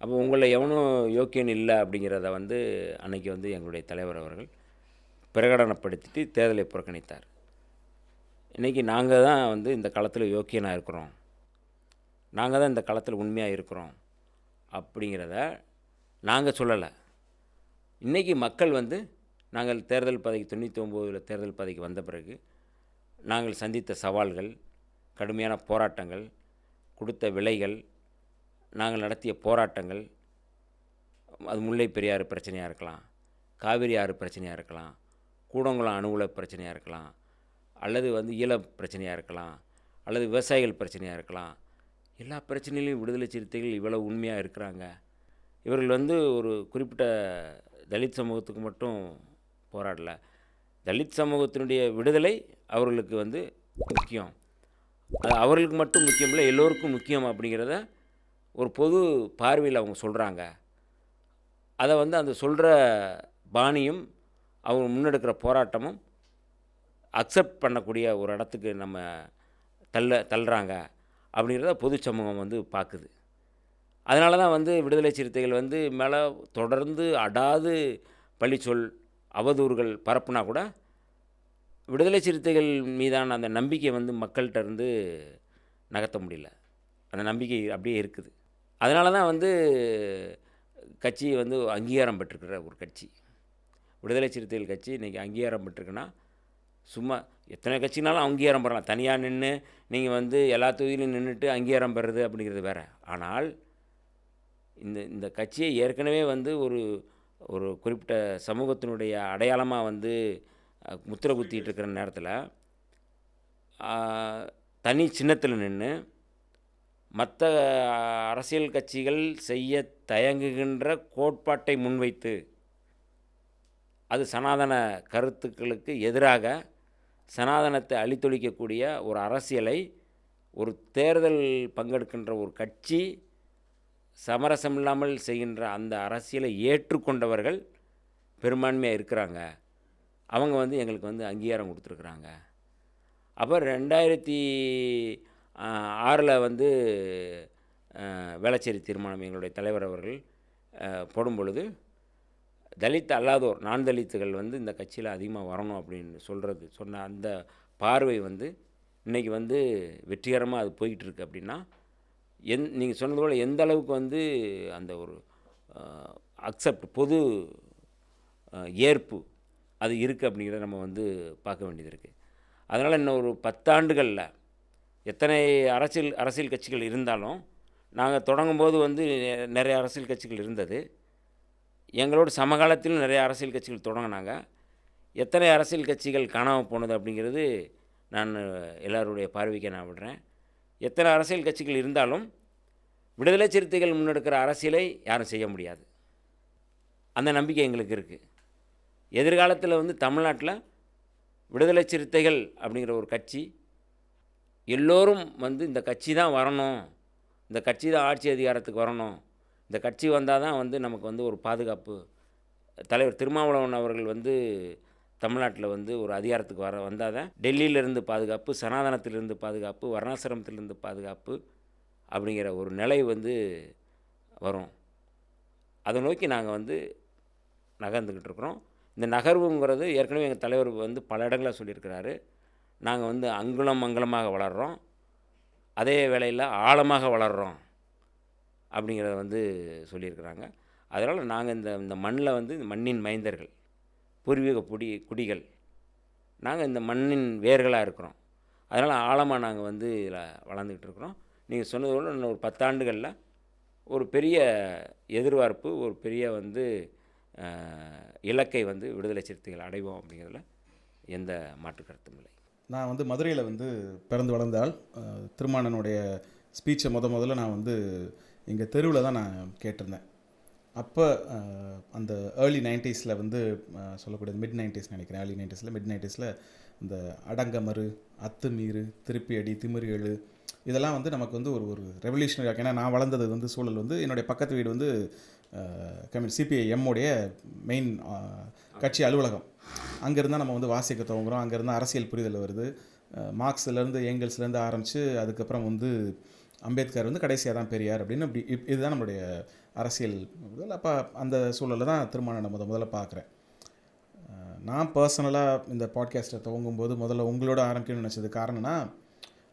Speaker 1: அப்போ உங்களை எவனும் யோக்கியன் இல்லை அப்படிங்கிறத வந்து அன்றைக்கி வந்து எங்களுடைய தலைவர் அவர்கள் பிரகடனப்படுத்திட்டு தேர்தலை புறக்கணித்தார். இன்றைக்கி நாங்கள் தான் வந்து இந்த களத்தில் யோக்கியனாக இருக்கிறோம், நாங்கள் தான் இந்த களத்தில் உண்மையாக இருக்கிறோம் அப்படிங்கிறத நாங்கள் சொல்லலை. இன்றைக்கி மக்கள் வந்து நாங்கள் தேர்தல் பதவிக்கு 99 தேர்தல் பதவிக்கு வந்த பிறகு நாங்கள் சந்தித்த சவால்கள், கடுமையான போராட்டங்கள், கொடுத்த விலைகள், நாங்கள் நடத்திய போராட்டங்கள், அது முல்லை பெரியாறு பிரச்சனையாக இருக்கலாம், காவிரி ஆறு பிரச்சனையாக இருக்கலாம், கூடங்குளம் அணுகுல பிரச்சனையாக இருக்கலாம், அல்லது வந்து ஈழ பிரச்சனையாக இருக்கலாம், அல்லது விவசாயிகள் பிரச்சனையாக இருக்கலாம். எல்லா பிரச்சனையிலையும் விடுதலை சிறுத்தைகள் இவ்வளோ உண்மையாக இருக்கிறாங்க. இவர்கள் வந்து ஒரு குறிப்பிட்ட தலித் சமூகத்துக்கு மட்டும் போராடலை, தலித் சமூகத்தினுடைய விடுதலை அவர்களுக்கு வந்து முக்கியம், அது அவர்களுக்கு மட்டும் முக்கியம் இல்லை, எல்லோருக்கும் முக்கியம் அப்படிங்கிறத ஒரு பொது பார்வையில் அவங்க சொல்கிறாங்க. அதை வந்து அந்த சொல்கிற பாணியும் அவங்க முன்னெடுக்கிற போராட்டமும் அக்செப்ட் பண்ணக்கூடிய ஒரு இடத்துக்கு நம்ம தள்ளுறாங்க அப்படிங்கிறத பொது சமூகம் வந்து பார்க்குது. அதனால தான் வந்து விடுதலை சிறுத்தைகள் வந்து மேலே தொடர்ந்து அடாது பழிச்சொல் அவதூறுகள் பரப்புனா கூட விடுதலை சிறுத்தைகள் மீதான அந்த நம்பிக்கை வந்து மக்கள்கிட்ட இருந்து நகர்த்த முடியல. அந்த நம்பிக்கை அப்படியே இருக்குது. அதனால தான் வந்து கட்சி வந்து அங்கீகாரம் பெற்றிருக்கிற ஒரு கட்சி. விடுதலை சிறுத்தைகள் கட்சி இன்றைக்கி அங்கீகாரம் பெற்றிருக்குன்னா, சும்மா எத்தனை கட்சினாலும் அங்கீகாரம் பெறலாம். தனியாக நின்று நீங்கள் வந்து எல்லா தொகுதியிலும் நின்றுட்டு அங்கீகாரம் பெறுறது அப்படிங்கிறது வேறு. ஆனால் இந்த கட்சியை ஏற்கனவே வந்து ஒரு ஒரு குறிப்பிட்ட சமூகத்தினுடைய அடையாளமாக வந்து முத்திரை குத்திட்டு இருக்கிற நேரத்தில் தனி சின்னத்தில் நின்று மற்ற அரசியல் கட்சிகள் செய்ய தயங்குகின்ற கோட்பாட்டை முன்வைத்து அது சனாதன கருத்துக்களுக்கு எதிராக சனாதனத்தை அழித்தொழிக்கக்கூடிய ஒரு அரசியலை ஒரு தேர்தல் பங்கெடுக்கின்ற ஒரு கட்சி சமரசம் இல்லாமல் செய்கின்ற அந்த அரசியலை ஏற்றுக்கொண்டவர்கள் பெரும்பான்மையாக இருக்கிறாங்க. அவங்க வந்து எங்களுக்கு வந்து அங்கீகாரம் கொடுத்துருக்குறாங்க. அப்போ 2006 வந்து வேளச்சேரி தீர்மானம் எங்களுடைய தலைவர் அவர்கள் போடும் பொழுது தலித் அல்லாதோர் நான் தலித்துகள் வந்து இந்த கட்சியில் அதிகமாக வரணும் அப்படின்னு சொன்ன அந்த பார்வை வந்து இன்றைக்கி வந்து வெற்றிகரமாக அது போயிட்டுருக்கு. அப்படின்னா நீங்கள் சொன்னது போல் எந்த அளவுக்கு வந்து அந்த ஒரு பொது ஏற்பு அது இருக்குது அப்படிங்கிறத நம்ம வந்து பார்க்க வேண்டியது இருக்குது. அதனால் இன்னும் ஒரு 10 ஆண்டுகளில் எத்தனை அரசியல் கட்சிகள் இருந்தாலும், நாங்கள் தொடங்கும்போது வந்து நிறைய அரசியல் கட்சிகள் இருந்தது. எங்களோட சமகாலத்திலும் நிறைய அரசியல் கட்சிகள் தொடங்கினாங்க. எத்தனை அரசியல் கட்சிகள் காணாமல் போனது அப்படிங்கிறது நான் எல்லாருடைய பார்வைக்கு நான் விடுறேன். எத்தனை அரசியல் கட்சிகள் இருந்தாலும் விடுதலை சிறுத்தைகள் முன்னெடுக்கிற அரசியலை யாரும் செய்ய முடியாது. அந்த நம்பிக்கை எங்களுக்கு இருக்குது. எதிர்காலத்தில் வந்து தமிழ்நாட்டில் விடுதலை சிறுத்தைகள் அப்படிங்கிற ஒரு கட்சி, எல்லோரும் வந்து இந்த கட்சி தான் வரணும், இந்த கட்சி தான் ஆட்சி அதிகாரத்துக்கு வரணும், இந்த கட்சி வந்தால் தான் வந்து நமக்கு வந்து ஒரு பாதுகாப்பு. தலைவர் திருமாவளவன் அவர்கள் வந்து தமிழ்நாட்டில் வந்து ஒரு அதிகாரத்துக்கு வந்தால் தான் டெல்லியிலிருந்து பாதுகாப்பு, சனாதனத்திலிருந்து பாதுகாப்பு, வர்ணாசிரமத்திலிருந்து பாதுகாப்பு அப்படிங்கிற ஒரு நிலை வந்து வரும். அதை நோக்கி நாங்கள் வந்து நகர்ந்துக்கிட்டு இருக்கிறோம். இந்த நகர்வுங்கிறது ஏற்கனவே எங்கள் தலைவர் வந்து பல இடங்களில் சொல்லியிருக்கிறாரு. நாங்கள் வந்து அங்குலம் அங்குலமாக வளர்கிறோம், அதே வேளையில் ஆழமாக வளர்கிறோம் அப்படிங்கிறத வந்து சொல்லியிருக்கிறாங்க. அதனால் நாங்கள் இந்த மண்ணில் வந்து இந்த மண்ணின் மைந்தர்கள், பூர்வீக குடிகள், நாங்கள் இந்த மண்ணின் வேர்களாக இருக்கிறோம். அதனால் ஆழமாக நாங்கள் வந்து இதில் வளர்ந்துக்கிட்டு இருக்கிறோம். நீங்கள் சொன்னது போல் இன்னும் ஒரு 10 ஆண்டுகளில் ஒரு பெரிய எதிர்பார்ப்பு, ஒரு பெரிய வந்து இலக்கை வந்து விடுதலை சிறுத்தைகள் அடைவோம் அப்படிங்கிறதுல எந்த மாற்று கருத்தும் இல்லை.
Speaker 2: நான் வந்து மதுரையில் வந்து பிறந்து வளர்ந்தால் திருமானனுடைய ஸ்பீச்சை முதல்ல நான் வந்து எங்கள் தெருவில் தான் நான் கேட்டிருந்தேன். அப்போ அந்த ஏர்லி 90s வந்து சொல்லக்கூடிய மிட் 90s நினைக்கிறேன், ஏர்லி 90s மிட் 90s இந்த அடங்கமறு, அத்துமீறு, திருப்பி அடி, திமிரு எழு, இதெல்லாம் வந்து நமக்கு வந்து ஒரு ரெவல்யூஷனரி. ஏன்னா நான் வளர்ந்தது வந்து சூழல் வந்து என்னுடைய பக்கத்து வீடு வந்து சிபிஐஎம்முடைய மெயின் கட்சி அலுவலகம். அங்கேருந்து நம்ம வந்து வாசிக்க துவங்குறோம். அங்கேருந்து அரசியல் புரிதல் வருது. மார்க்ஸ்லேருந்து ஏங்கல்ஸ்லேருந்து ஆரம்பித்து அதுக்கப்புறம் வந்து அம்பேத்கர் வந்து கடைசியாக தான் பெரியார் அப்படின்னு இதுதான் நம்மளுடைய அரசியல் முதல். அப்போ அந்த சூழலில் தான் திருமணம் முதல்ல பார்க்குறேன். நான் பர்சனலாக இந்த பாட்காஸ்ட்டை துவங்கும்போது முதல்ல உங்களோட ஆரம்பிக்கணும்னு நினச்சது காரணம்னா,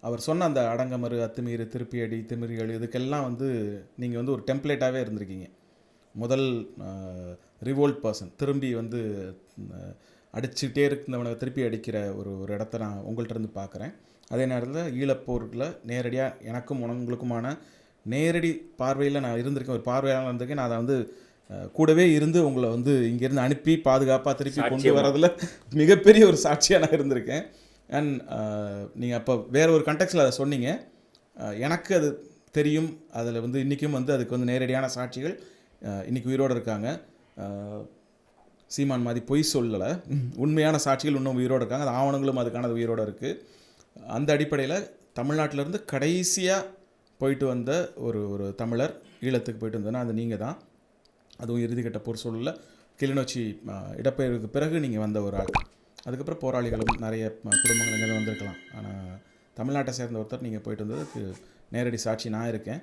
Speaker 2: அவர் சொன்ன அந்த அடங்கமறு, அத்துமீறு, திருப்பியடி, திமிரிகள், இதுக்கெல்லாம் வந்து நீங்கள் வந்து ஒரு டெம்ப்ளேட்டாகவே இருந்திருக்கீங்க. முதல் ரிவோல்ட் பர்சன், திரும்பி வந்து அடிச்சுக்கிட்டே இருந்தவனை திருப்பி அடிக்கிற ஒரு இடத்த நான் உங்கள்கிட்ட இருந்து பார்க்குறேன். அதே நேரத்தில் ஈழப்போரில் நேரடியாக எனக்கும் உங்களுக்குமான நேரடி பார்வையில் நான் இருந்திருக்கேன், ஒரு பார்வையாளர் இருந்திருக்கேன். நான் அதை வந்து கூடவே இருந்து உங்களை வந்து இங்கேருந்து அனுப்பி பாதுகாப்பாக திருப்பி கொண்டு வரதில் மிகப்பெரிய ஒரு சாட்சியாக நான் இருந்திருக்கேன். அண்ட் நீங்கள் அப்போ வேறு ஒரு கண்டெக்ஸ்டில் அதை சொன்னீங்க, எனக்கு அது தெரியும். அதில் வந்து இன்றைக்கும் வந்து அதுக்கு வந்து நேரடியான சாட்சிகள் இன்றைக்கி உயிரோடு இருக்காங்க. சீமான் மாதிரி பொய் சொல்லலை, உண்மையான சாட்சிகள் இன்னும் உயிரோடு இருக்காங்க. அது ஆவணங்களும் அதுக்கான உயிரோடு இருக்குது. அந்த அடிப்படையில் தமிழ்நாட்டிலேருந்து கடைசியாக போயிட்டு வந்த ஒரு தமிழர் ஈழத்துக்கு போயிட்டு வந்ததுன்னா அது நீங்கள் தான். அதுவும் இறுதிக்கட்ட போர் சூழலில் கிளிநொச்சி இடப்பெயர்வுக்கு பிறகு நீங்கள் வந்த ஒரு ஆள். அதுக்கப்புறம் போராளிகளும் நிறைய குடும்பங்கள் இங்கே வந்திருக்கலாம். ஆனால் தமிழ்நாட்டை சேர்ந்த ஒருத்தர் நீங்கள் போயிட்டு வந்ததுக்கு நேரடி சாட்சி நான் இருக்கேன்.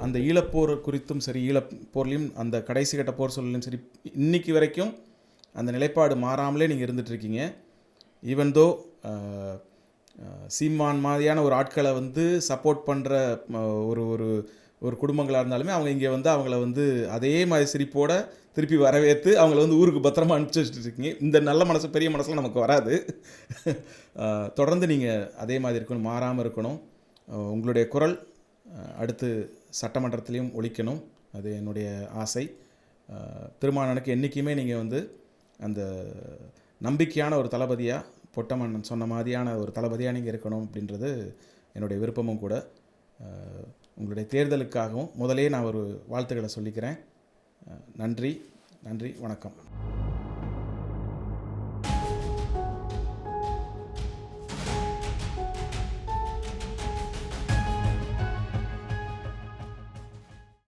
Speaker 2: அந்த ஈழப்போர் குறித்தும் சரி, ஈழப்போர்லையும் அந்த கடைசி கட்ட போர் சூழலையும் சரி, இன்னைக்கு வரைக்கும் அந்த நிலைப்பாடு மாறாமலே நீங்கள் இருந்துகிட்ருக்கீங்க. ஈவன் தோ சீமான் மாதிரியான ஒரு ஆட்களை வந்து சப்போர்ட் பண்ணுற ஒரு ஒரு ஒரு குடும்பங்களாக இருந்தாலுமே அவங்க இங்கே வந்து அவங்கள வந்து அதே மாதிரி சிரிப்போட திருப்பி வரவேற்று அவங்கள வந்து ஊருக்கு பத்திரமா அனுப்பிச்சி வச்சுட்டு இருக்கீங்க. இந்த நல்ல மனசு, பெரிய மனசுலாம் நமக்கு வராது. தொடர்ந்து நீங்கள் அதே மாதிரி இருக்கணும், மாறாமல் இருக்கணும். உங்களுடைய குரல் அடுத்து சட்டமன்றத்திலையும் ஒலிக்கணும், அது என்னுடைய ஆசை. திருமாவளவனுக்கு என்றைக்குமே நீங்கள் வந்து அந்த நம்பிக்கையான ஒரு தளபதியாக, பொட்டமன்னன் சொன்ன மாதிரியான ஒரு தளபதியாக நீங்கள் இருக்கணும் அப்படின்றது என்னுடைய விருப்பமும் கூட. உங்களுடைய தேர்தலுக்காகவும் முதலே நான் ஒரு வாழ்த்துக்களை சொல்லிக்கிறேன். நன்றி, வணக்கம்.